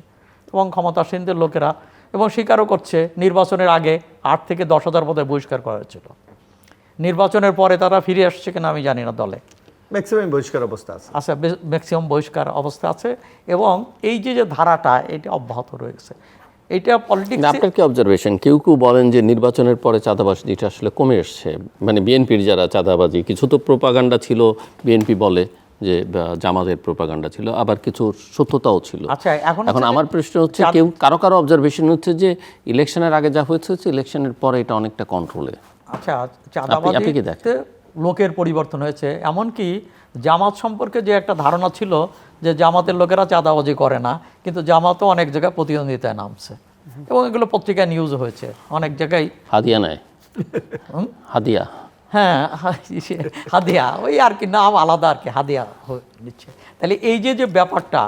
এবং ক্ষমতাসীনদের লোকেরা এবং স্বীকারও করছে। নির্বাচনের আগে 8 থেকে 10,000 পদে বহিষ্কার করা হয়েছিল, নির্বাচনের পরে তারা ফিরে আসছে কিনা আমি জানি না, দলে ম্যাক্সিমাম বহিষ্কার অবস্থা আছে, আচ্ছা ম্যাক্সিমাম বহিষ্কার অবস্থা আছে, এবং এই যে ধারাটা এটা অব্যাহত রয়েছে। এটা পলিটিক্স। আপনার কি অবজারভেশন? কেউ বলেন যে নির্বাচনের পরে চাঁদাবাজিটা আসলে কমে এসছে, মানে বিএনপির যারা চাঁদাবাজি, কিছু তো প্রোপাগান্ডা ছিল, বিএনপি বলে যে জামাতের প্রোপাগান্ডা ছিল, আবার কিছু সত্যতাও ছিল। আচ্ছা, এখন আমার প্রশ্ন হচ্ছে, কেউ কারো অবজারভেশন হচ্ছে যে ইলেকশনের আগে যা হয়েছে ইলেকশনের পরে এটা অনেকটা কন্ট্রোলে। আচ্ছা, চাঁদাবাজিতে লোকের পরিবর্তন হয়েছে, এমনকি জামাত সম্পর্কে যে একটা ধারণা ছিল যে জামাতের লোকেরা চাঁদাবাজি করে না, কিন্তু জামাতও অনেক জায়গায় প্রতিদ্বন্দ্বিতায় নামছে, এবং এগুলো পত্রিকায় নিউজ হয়েছে অনেক জায়গায়। হাদিয়া নেয়, হাদিয়া, হ্যাঁ হাদিয়া, ওই আর কি নাম আলাদা আর কি, হাদিয়া নিচ্ছে। তাহলে এই যে ব্যাপারটা,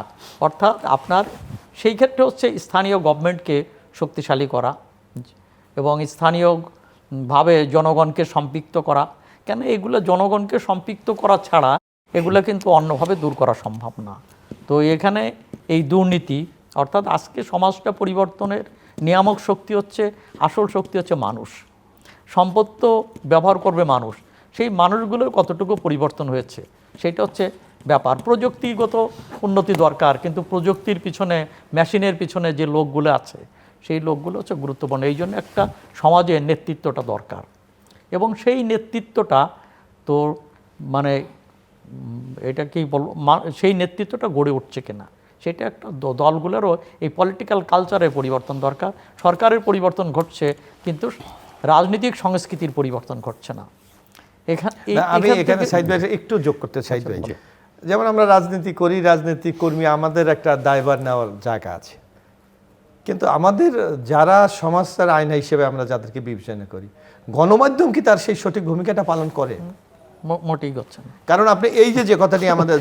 অর্থাৎ আপনার সেই ক্ষেত্রে হচ্ছে স্থানীয় গভর্নমেন্টকে শক্তিশালী করা এবং স্থানীয়ভাবে জনগণকে সম্পৃক্ত করা। কেন এগুলো জনগণকে সম্পৃক্ত করা ছাড়া এগুলো কিন্তু অন্যভাবে দূর করা সম্ভব না। তো এখানে এই দুর্নীতি, অর্থাৎ আজকে সমাজটা পরিবর্তনের নিয়ামক শক্তি হচ্ছে, আসল শক্তি হচ্ছে মানুষ। সম্পদ তো ব্যবহার করবে মানুষ, সেই মানুষগুলোর কতটুকু পরিবর্তন হয়েছে সেটা হচ্ছে ব্যাপার। প্রযুক্তিগত উন্নতি দরকার, কিন্তু প্রযুক্তির পিছনে, মেশিনের পিছনে যে লোকগুলো আছে সেই লোকগুলো হচ্ছে গুরুত্বপূর্ণ। এই জন্য একটা সমাজের নেতৃত্বটা দরকার, এবং সেই নেতৃত্বটা তো মানে এটা কি বল, সেই নেতৃত্বটা গড়ে উঠছে কিনা সেটা একটা দলগুলোরও এই পলিটিক্যাল কালচারের পরিবর্তন দরকার। সরকারের পরিবর্তন ঘটছে, কিন্তু রাজনৈতিক সংস্কৃতির পরিবর্তন ঘটছে না। আমি এখানে সাইদ ভাই একটু যোগ করতে চাই, যেমন আমরা রাজনীতি করি, রাজনৈতিক কর্মী, আমাদের একটা দায়ভার নেওয়ার জায়গা আছে, কিন্তু আমাদের যারা সমাজের আয়না হিসেবে আমরা যাদেরকে বিবেচনা করি, গণমাধ্যম কি তার সেই সঠিক ভূমিকাটা পালন করে? মোটেই করছে না। কারণ আপনি এই যে কথাটি আমাদের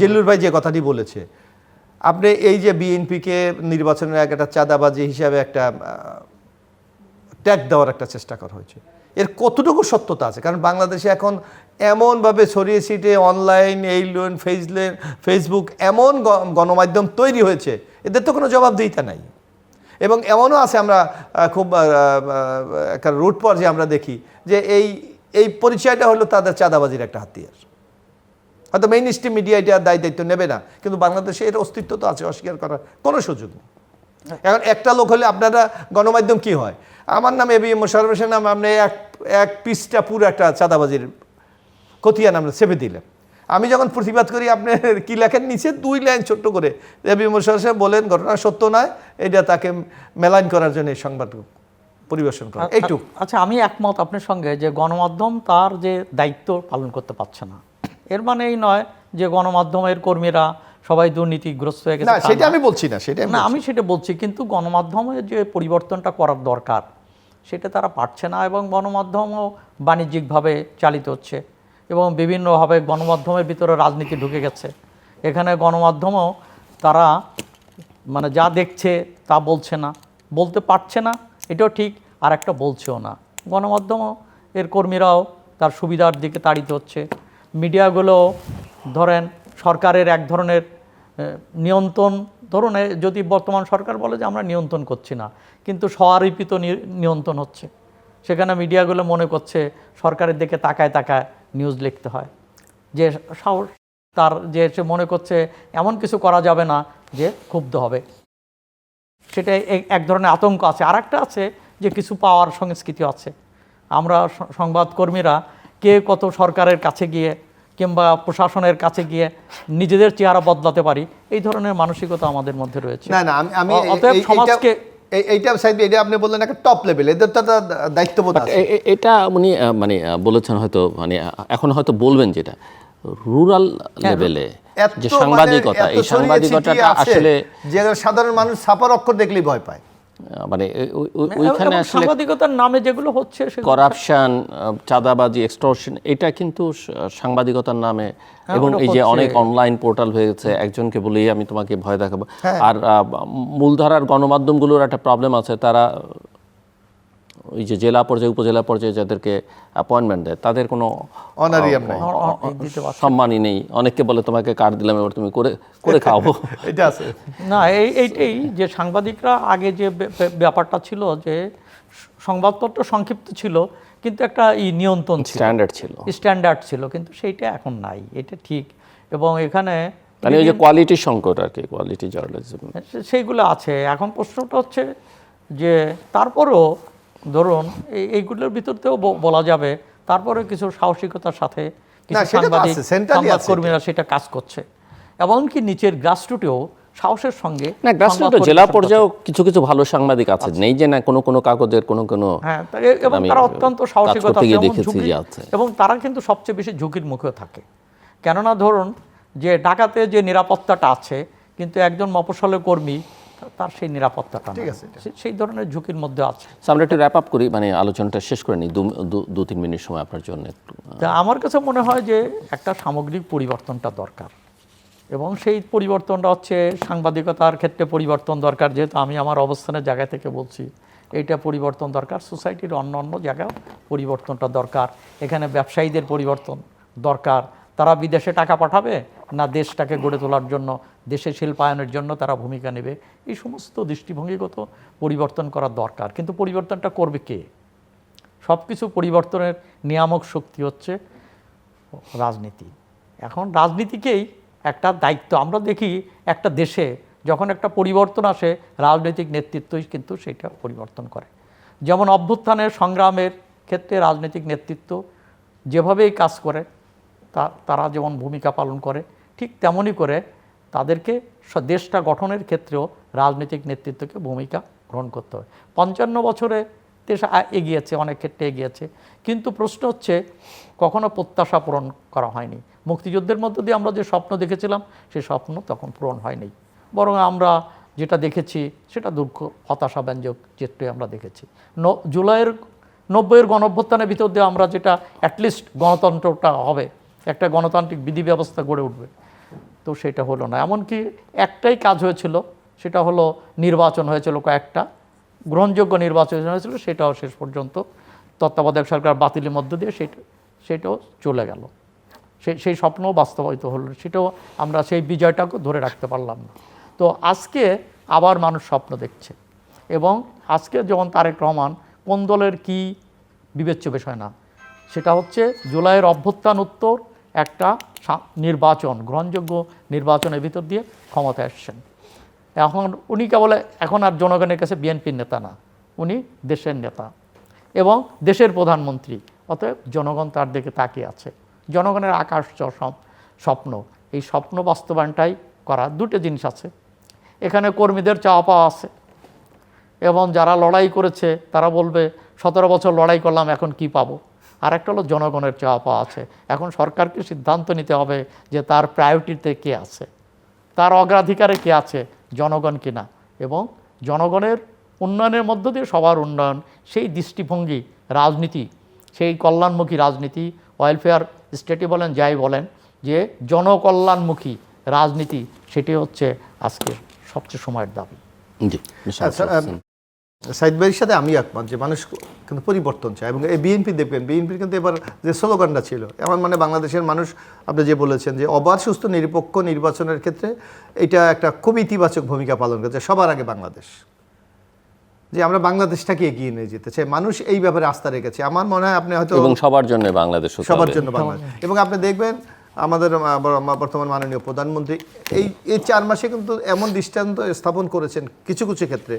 জিল্লুর ভাই যে কথাটি বলেছে, আপনি এই যে বিএনপিকে নির্বাচনের আগে একটা চাঁদাবাজি হিসাবে একটা ট্যাগ দেওয়ার একটা চেষ্টা করা হয়েছে, এর কতটুকু সত্যতা আছে? কারণ বাংলাদেশে এখন এমনভাবে ছড়িয়ে ছিটে অনলাইন, ফেসবুক, এমন গণমাধ্যম তৈরি হয়েছে, এদের তো কোনো জবাবদিহিতা নাই। এবং এমনও আছে, আমরা খুব একটা রুট পর্যায়ে আমরা দেখি যে এই পরিচয়টা হলো তাদের চাঁদাবাজির একটা হাতিয়ার। হয়তো মেইন স্ট্রিম মিডিয়া এটা দায়িত্ব নেবে না, কিন্তু বাংলাদেশে এর অস্তিত্ব তো আছে, অস্বীকার করার কোনো সুযোগ নেই। এখন একটা লোক হলে আপনারা গণমাধ্যম কি হয়, আমার নাম এবিএম মোশাররফ হোসেন নাম, আপনি এক পৃষ্ঠা পুরো একটা চাঁদাবাজির খতিয়ান আমরা চেপে দিলেন। আমি যখন প্রতিবাদ করি, আপনি কি লেখেন নিচে 2 লাইন ছোট্ট করে, এবিএম মোশাররফ হোসেন বলেন ঘটনা সত্য নয়, এটা তাকে মেলাইন করার জন্য এই সংবাদ পরিবেশন করেন এইটুক। আচ্ছা, আমি একমত আপনার সঙ্গে যে গণমাধ্যম তার যে দায়িত্ব পালন করতে পারছে না। এর মানে এই নয় যে গণমাধ্যমের কর্মীরা সবাই দুর্নীতিগ্রস্ত হয়ে গেছে, না সেটা আমি বলছি না, সেটা না, আমি সেটা বলছি, কিন্তু গণমাধ্যমের যে পরিবর্তনটা করার দরকার সেটা তারা পারছে না, এবং গণমাধ্যমও বাণিজ্যিকভাবে চালিত হচ্ছে এবং বিভিন্নভাবে গণমাধ্যমের ভিতরে রাজনীতি ঢুকে গেছে। এখানে গণমাধ্যমও তারা মানে যা দেখছে তা বলছে না, বলতে পারছে না, এটাও ঠিক, আর একটা বলছেও না। গণমাধ্যমও এর কর্মীরাও তার সুবিধার দিকে তাড়িত হচ্ছে। মিডিয়াগুলো ধরেন সরকারের এক ধরনের নিয়ন্ত্রণ, ধরুন যদি বর্তমান সরকার বলে যে আমরা নিয়ন্ত্রণ করছি না, কিন্তু স্বআরোপিত নিয়ন্ত্রণ হচ্ছে। সেখানে মিডিয়াগুলো মনে করছে সরকারের দিকে তাকায় তাকায় নিউজ লিখতে হয়, যে সাহস তার, যে সে মনে করছে এমন কিছু করা যাবে না যে ক্ষুব্ধ হবে। সেটা এক ধরনের আতঙ্ক আছে। আর একটা আছে যে কিছু পাওয়ার সংস্কৃতি আছে। আমরা সংবাদকর্মীরা কে কত সরকারের কাছে গিয়ে কিংবা প্রশাসনের কাছে গিয়ে নিজেদের চেহারা বদলাতে পারি, এই ধরনের মানসিকতা আমাদের মধ্যে রয়েছে। না না, আমি অতএব সমাজকে এইটা সাইড, এটা আপনি বললেন একটা টপ লেভেল, এদের তো দায়িত্ববোধ আছে। এটা উনি মানে বলেছেন, হয়তো মানে এখন হয়তো বলবেন যেটা রুরাল লেভেলে যে সাংবাদিকতা, এই সাংবাদিকতাটা আসলে যে সাধারণ মানুষ ছাপার অক্ষর দেখলেই ভয় পায়, মানে ওইখানে আসলে সাংবাদিকতার নামে যেগুলো হচ্ছে, করাপশন, চাঁদাবাজি, এক্সটর্শন, এটা কিন্তু সাংবাদিকতার নামে, এবং এই যে অনেক অনলাইন পোর্টাল হয়ে গেছে, একজনকে বলেই আমি তোমাকে ভয় দেখাবো। আর মূলধারার গণমাধ্যমগুলোর একটা প্রবলেম আছে, তারা ওই যে জেলা পর্যায়ে উপজেলা পর্যায়ে যাদেরকে অ্যাপয়েন্টমেন্ট দেয় তাদের কোনো সম্মানই নেই। অনেককে বলে তোমাকে কার্ড দিলাম, এবার তুমি করে খাও। এটা আছে না, এইটাই যে সাংবাদিকরা আগে যে ব্যাপারটা ছিল যে সংবাদপত্র সংক্ষিপ্ত ছিল, কিন্তু একটা নিয়ন্ত্রণ ছিল, স্ট্যান্ডার্ড ছিল, কিন্তু সেইটা এখন নাই, এটা ঠিক। এবং এখানে মানে ওই যে কোয়ালিটি সংকট আর কি, কোয়ালিটি জার্নালিজম সেইগুলো আছে। এখন প্রশ্নটা হচ্ছে যে তারপরেও ধরুন এইগুলোর ভিতরতেও বলা যাবে, তারপরে কিছু সাহসিকতার সাথে কিছু সংবাদকর্মীরা সেটা কাজ করছে, এমনকি নিচের গ্রাসরুটেও সাহসের সঙ্গে। না, গ্রাসরুটে জেলা পর্যায়েও কিছু কিছু ভালো সাংবাদিক আছে, নেই যে না, কোনো কাগজের কোনো হ্যাঁ, এবং তারা অত্যন্ত সাহসিকতা এবং তারা কিন্তু সবচেয়ে বেশি ঝুঁকির মুখেও থাকে। কেননা ধরুন যে ঢাকাতে যে নিরাপত্তাটা আছে, কিন্তু একজন মফস্বলের কর্মী তার সেই নিরাপত্তাটা সেই ধরনের ঝুঁকির মধ্যে আছে। আমরা একটু র্যাপ আপ করি, মানে আলোচনাটা শেষ করে নিই, 2-3 মিনিট সময় আপনার জন্য। আমার কাছে মনে হয় যে একটা সামগ্রিক পরিবর্তনটা দরকার, এবং সেই পরিবর্তনটা হচ্ছে সাংবাদিকতার ক্ষেত্রে পরিবর্তন দরকার। যেহেতু আমি আমার অবস্থানের জায়গা থেকে বলছি, এইটা পরিবর্তন দরকার। সোসাইটির অন্য জায়গায় পরিবর্তনটা দরকার। এখানে ব্যবসায়ীদের পরিবর্তন দরকার। তারা বিদেশে টাকা পাঠাবে না দেশটাকে গড়ে তোলার জন্য, দেশে শিল্পায়নের জন্য তারা ভূমিকা নেবে, এই সমস্ত দৃষ্টিভঙ্গিগত পরিবর্তন করা দরকার। কিন্তু পরিবর্তনটা করবে কে? সব কিছু পরিবর্তনের নিয়ামক শক্তি হচ্ছে রাজনীতি। এখন রাজনীতিকেই একটা দায়িত্ব। আমরা দেখি একটা দেশে যখন একটা পরিবর্তন আসে, রাজনৈতিক নেতৃত্বই কিন্তু সেটা পরিবর্তন করে। যেমন অভ্যুত্থানের সংগ্রামের ক্ষেত্রে রাজনৈতিক নেতৃত্ব যেভাবেই কাজ করে, তারা যেমন ভূমিকা পালন করে, ঠিক তেমনই করে তাদেরকে দেশটা গঠনের ক্ষেত্রেও রাজনৈতিক নেতৃত্বকে ভূমিকা গ্রহণ করতে হয়। 55 বছরে দেশ এগিয়েছে, অনেক ক্ষেত্রে এগিয়েছে, কিন্তু প্রশ্ন হচ্ছে কখনো প্রত্যাশা পূরণ করা হয়নি। মুক্তিযুদ্ধের মধ্য দিয়ে আমরা যে স্বপ্ন দেখেছিলাম, সেই স্বপ্ন তখন পূরণ হয়নি, বরং আমরা যেটা দেখেছি সেটা দুঃখ, হতাশাব্যঞ্জক চিত্রই আমরা দেখেছি। জুলাইয়ের 90-এর গণঅভ্যুত্থানের ভিতর দিয়ে আমরা যেটা অ্যাটলিস্ট গণতন্ত্রটা হবে, একটা গণতান্ত্রিক বিধি ব্যবস্থা গড়ে উঠবে, তো সেটা হলো না। এমনকি একটাই কাজ হয়েছিল, সেটা হলো নির্বাচন হয়েছিল, কয়েকটা গ্রহণযোগ্য নির্বাচন হয়েছিল, সেটাও শেষ পর্যন্ত তত্ত্বাবধায়ক সরকার বাতিলের মধ্য দিয়ে সেটাও চলে গেল। সেই স্বপ্নও বাস্তবায়িত হলো, সেটাও আমরা সেই বিজয়টাকে ধরে রাখতে পারলাম না। তো আজকে আবার মানুষ স্বপ্ন দেখছে, এবং আজকে যেমন তারেক রহমান কোন দলের কী বিবেচ্য বিষয় না, সেটা হচ্ছে জুলাইয়ের অভ্যুত্থান উত্তর একটা নির্বাচন, গ্রহণযোগ্য নির্বাচনের ভিতর দিয়ে ক্ষমতায় আসছেন। এখন উনি কেবল এখন আর জনগণের কাছে বিএনপির নেতা না, উনি দেশের নেতা এবং দেশের প্রধানমন্ত্রী। অতএব জনগণ তার দিকে তাকিয়ে আছে। জনগণের আকাশ স্বপ্ন, এই স্বপ্ন বাস্তবায়নটাই করা। দুটো জিনিস আছে এখানে, কর্মীদের চাওয়া পাওয়া আছে, এবং যারা লড়াই করেছে তারা বলবে 17 বছর লড়াই করলাম, এখন কি পাবো। আর একটা হলো জনগণের চাওয়া পাওয়া আছে। এখন সরকারকে সিদ্ধান্ত নিতে হবে যে তার প্রায়োরিটিতে কে আছে, তার অগ্রাধিকারে কে আছে, জনগণ কিনা। এবং জনগণের উন্নয়নের মধ্য দিয়ে সবার উন্নয়ন, সেই দৃষ্টিভঙ্গি রাজনীতি, সেই কল্যাণমুখী রাজনীতি, ওয়েলফেয়ার স্টেটই বলেন যাই বলেন, যে জনকল্যাণমুখী রাজনীতি, সেটি হচ্ছে আজকে সবচেয়ে সময়ের দাবি। জি, সাইদ ভাইয়ের সাথে আমি একমত যে মানুষ কিন্তু পরিবর্তন চায়। এবং এই বিএনপি দেখবেন, বিএনপির কিন্তু এবার যে স্লোগানটা ছিল, এমন মানে বাংলাদেশের মানুষ, আপনি যে বলেছেন যে অবাধ সুস্থ নিরপেক্ষ নির্বাচনের ক্ষেত্রে এটা একটা খুব ইতিবাচক ভূমিকা পালন করছে, সবার আগে বাংলাদেশ, যে আমরা বাংলাদেশটাকে এগিয়ে নিয়ে যেতে চাই। মানুষ এই ব্যাপারে আস্থা রেখেছে। আমার মনে হয় আপনি হয়তো এবং সবার জন্য বাংলাদেশ, সবার জন্য বাংলাদেশ। এবং আপনি দেখবেন আমাদের বর্তমান মাননীয় প্রধানমন্ত্রী এই 4 মাসে কিন্তু এমন দৃষ্টান্ত স্থাপন করেছেন কিছু কিছু ক্ষেত্রে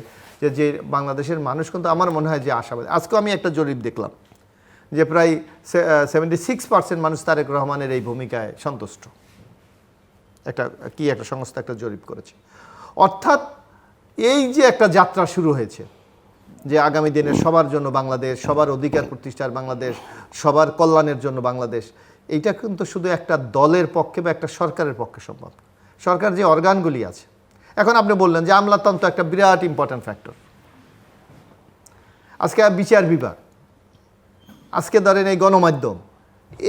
যে বাংলাদেশের মানুষ কিন্তু আমার মনে হয় যে আশাবাদী। আজকেও আমি একটা জরিপ দেখলাম যে প্রায় 76% মানুষ তারেক রহমানের এই ভূমিকায় সন্তুষ্ট। একটা সংস্থা একটা জরিপ করেছে। অর্থাৎ এই যে একটা যাত্রা শুরু হয়েছে, যে আগামী দিনে সবার জন্য বাংলাদেশ, সবার অধিকার প্রতিষ্ঠার বাংলাদেশ, সবার কল্যাণের জন্য বাংলাদেশ, এইটা কিন্তু শুধু একটা দলের পক্ষে বা একটা সরকারের পক্ষে সম্ভব। সরকার যে অর্গানগুলি আছে, এখন আপনি বললেন যে আমলাতন্ত্র একটা বিরাট ইম্পর্ট্যান্ট ফ্যাক্টর। আজকে বিচার বিভাগ, আজকে ধরেন এই গণমাধ্যম,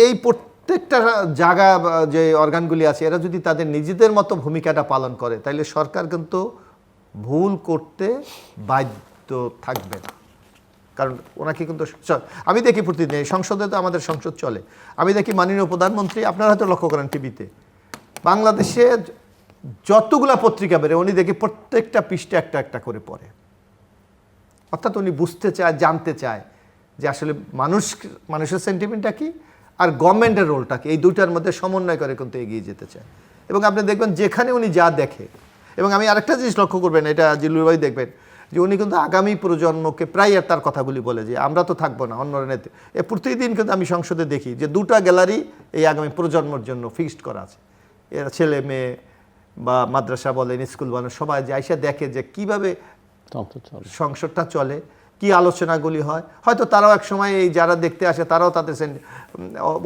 এই প্রত্যেকটা জায়গা যে অর্গানগুলি আছে, এরা যদি তাদের নিজেদের মতো ভূমিকাটা পালন করে, তাহলে সরকার কিন্তু ভুল করতে বাধ্য থাকবে না। কারণ ওনাকে কিন্তু আমি দেখি প্রতিদিন সংসদে, তো আমাদের সংসদ চলে, আমি দেখি মাননীয় প্রধানমন্ত্রী, আপনারা হয়তো লক্ষ্য করেন টিভিতে, বাংলাদেশে যতগুলা পত্রিকা বেরো উনি দেখি প্রত্যেকটা পৃষ্ঠা একটা একটা করে পড়ে। অর্থাৎ উনি বুঝতে চায়, জানতে চায় যে আসলে মানুষের সেন্টিমেন্টটা কি আর গভর্নমেন্টের রোলটা কি, এই দুইটার মধ্যে সমন্বয় করে কিন্তু এগিয়ে যেতে চায়। এবং আপনি দেখবেন যেখানে উনি যা দেখে, এবং আমি আরেকটা জিনিস লক্ষ্য করবেন, এটা জিল্লুর ভাই দেখবেন যে উনি কিন্তু আগামী প্রজন্মকে প্রায় আর তার কথাগুলি বলে যে আমরা তো থাকবো না, অন্য নেতা। প্রতিদিন কিন্তু আমি সংসদে দেখি যে 2টা গ্যালারি এই আগামী প্রজন্মের জন্য ফিক্সড করা আছে। এরা ছেলে মেয়ে বা মাদ্রাসা বলেন, স্কুল বলেন, সবাই যে আইসা দেখে যে কীভাবে সংসদটা চলে, কি আলোচনাগুলি হয়। হয়তো তারাও এক সময় এই যারা দেখতে আসে তারাও তাদের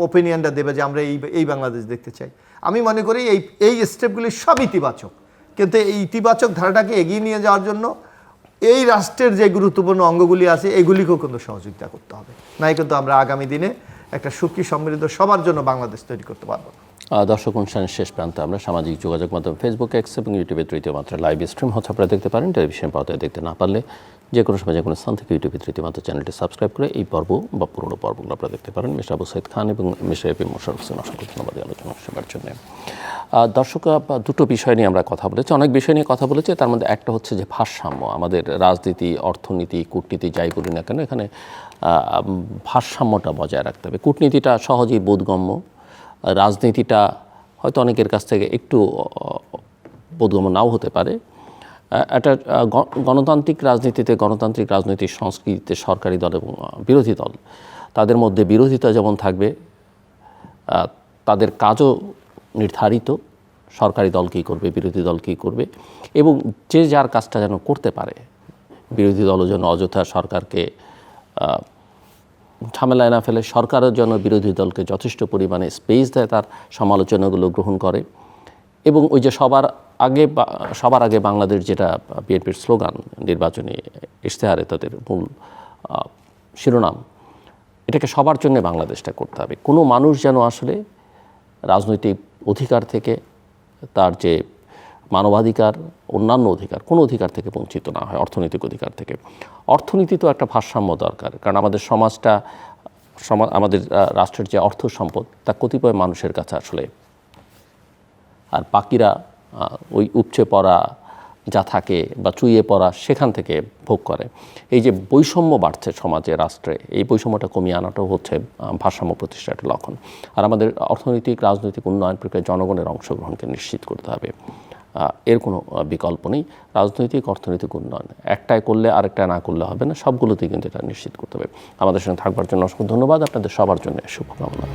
ওপিনিয়নটা দেবে যে আমরা এই বাংলাদেশ দেখতে চাই। আমি মনে করি এই স্টেপগুলি সব ইতিবাচক, কিন্তু এই ইতিবাচক ধারাটাকে এগিয়ে নিয়ে যাওয়ার জন্য এই রাষ্ট্রের যে গুরুত্বপূর্ণ অঙ্গগুলি আছে এগুলিকেও কিন্তু সহযোগিতা করতে হবে, নাই কিন্তু আমরা আগামী দিনে একটা সুখী সমৃদ্ধ সবার জন্য বাংলাদেশ তৈরি করতে পারবো না। দর্শক, অনুষ্ঠানের শেষ প্রান্তে আমরা সামাজিক যোগাযোগ মাধ্যম ফেসবুক, এক্স এবং ইউটিউবে তৃতীয় মাত্রা লাইভ স্ট্রিম হচ্ছে, আপনারা দেখতে পারেন। টেলিভিশন পর্দায় দেখতে না পারলে যে কোনো সময় যে কোনো স্থান থেকে ইউটিউবে তৃতীয় মাত্রা চ্যানেলটি সাবস্ক্রাইব করে এই পর্ব বা পুরোনো পর্বগুলো আপনারা দেখতে পারেন। মিস্টার আবু সাইদ খান এবং মিস্টার এপি মোশাররফ হোসেন, অসংখ্য ধন্যবাদ আলোচনা শোনার জন্য। দর্শক, দুটো বিষয় নিয়ে আমরা কথা বলেছি, অনেক বিষয় নিয়ে কথা বলেছি। তার মধ্যে একটা হচ্ছে যে ভারসাম্য, আমাদের রাজনীতি, অর্থনীতি, কূটনীতি যাই বলি না কেন, এখানে ভারসাম্যটা বজায় রাখতে হবে। কূটনীতিটা সহজেই বোধগম্য, রাজনীতিটা হয়তো অনেকের কাছ থেকে একটু বোধগম্য নাও হতে পারে। একটা গণতান্ত্রিক রাজনীতিতে, গণতান্ত্রিক রাজনৈতিক সংস্কৃতিতে সরকারি দল এবং বিরোধী দল, তাদের মধ্যে বিরোধিতা যেমন থাকবে, তাদের কাজও নির্ধারিত, সরকারি দল কী করবে, বিরোধী দল কী করবে, এবং যে যার কাজটা যেন করতে পারে। বিরোধী দলও যেন অযথা সরকারকে ঝামেলায় না ফেলে, সরকারের জন্য বিরোধী দলকে যথেষ্ট পরিমাণে স্পেস দেয়, তার সমালোচনাগুলো গ্রহণ করে। এবং ওই যে সবার আগে বাংলাদেশ, যেটা বিএনপির স্লোগান নির্বাচনী ইশতেহারে, তাদের মূল শিরোনাম, এটাকে সবার জন্য বাংলাদেশটা করতে হবে। কোনো মানুষ যেন আসলে রাজনৈতিক অধিকার থেকে, তার যে মানবাধিকার, অন্যান্য অধিকার, কোনো অধিকার থেকে বঞ্চিত না হয়, অর্থনৈতিক অধিকার থেকে। অর্থনীতি তো একটা ভারসাম্য দরকার, কারণ আমাদের আমাদের রাষ্ট্রের যে অর্থ সম্পদ, তা কতিপয় মানুষের কাছে আসলে, আর বাকিরা ওই উপচে পড়া যা থাকে বা চুইয়ে পড়া সেখান থেকে ভোগ করে। এই যে বৈষম্য বাড়ছে সমাজে, রাষ্ট্রে, এই বৈষম্যটা কমিয়ে আনাটাও হচ্ছে ভারসাম্য প্রতিষ্ঠার একটা লক্ষণ। আর আমাদের অর্থনৈতিক রাজনৈতিক উন্নয়ন প্রক্রিয়ায় জনগণের অংশগ্রহণকে নিশ্চিত করতে হবে, এর কোনো বিকল্প নেই। রাজনৈতিক অর্থনৈতিক উন্নয়ন একটাই করলে আরেকটা না করলে হবে না, সবগুলোতেই কিন্তু এটা নিশ্চিত করতে হবে। আমাদের সঙ্গে থাকবার জন্য অসংখ্য ধন্যবাদ, আপনাদের সবার জন্য শুভকামনা।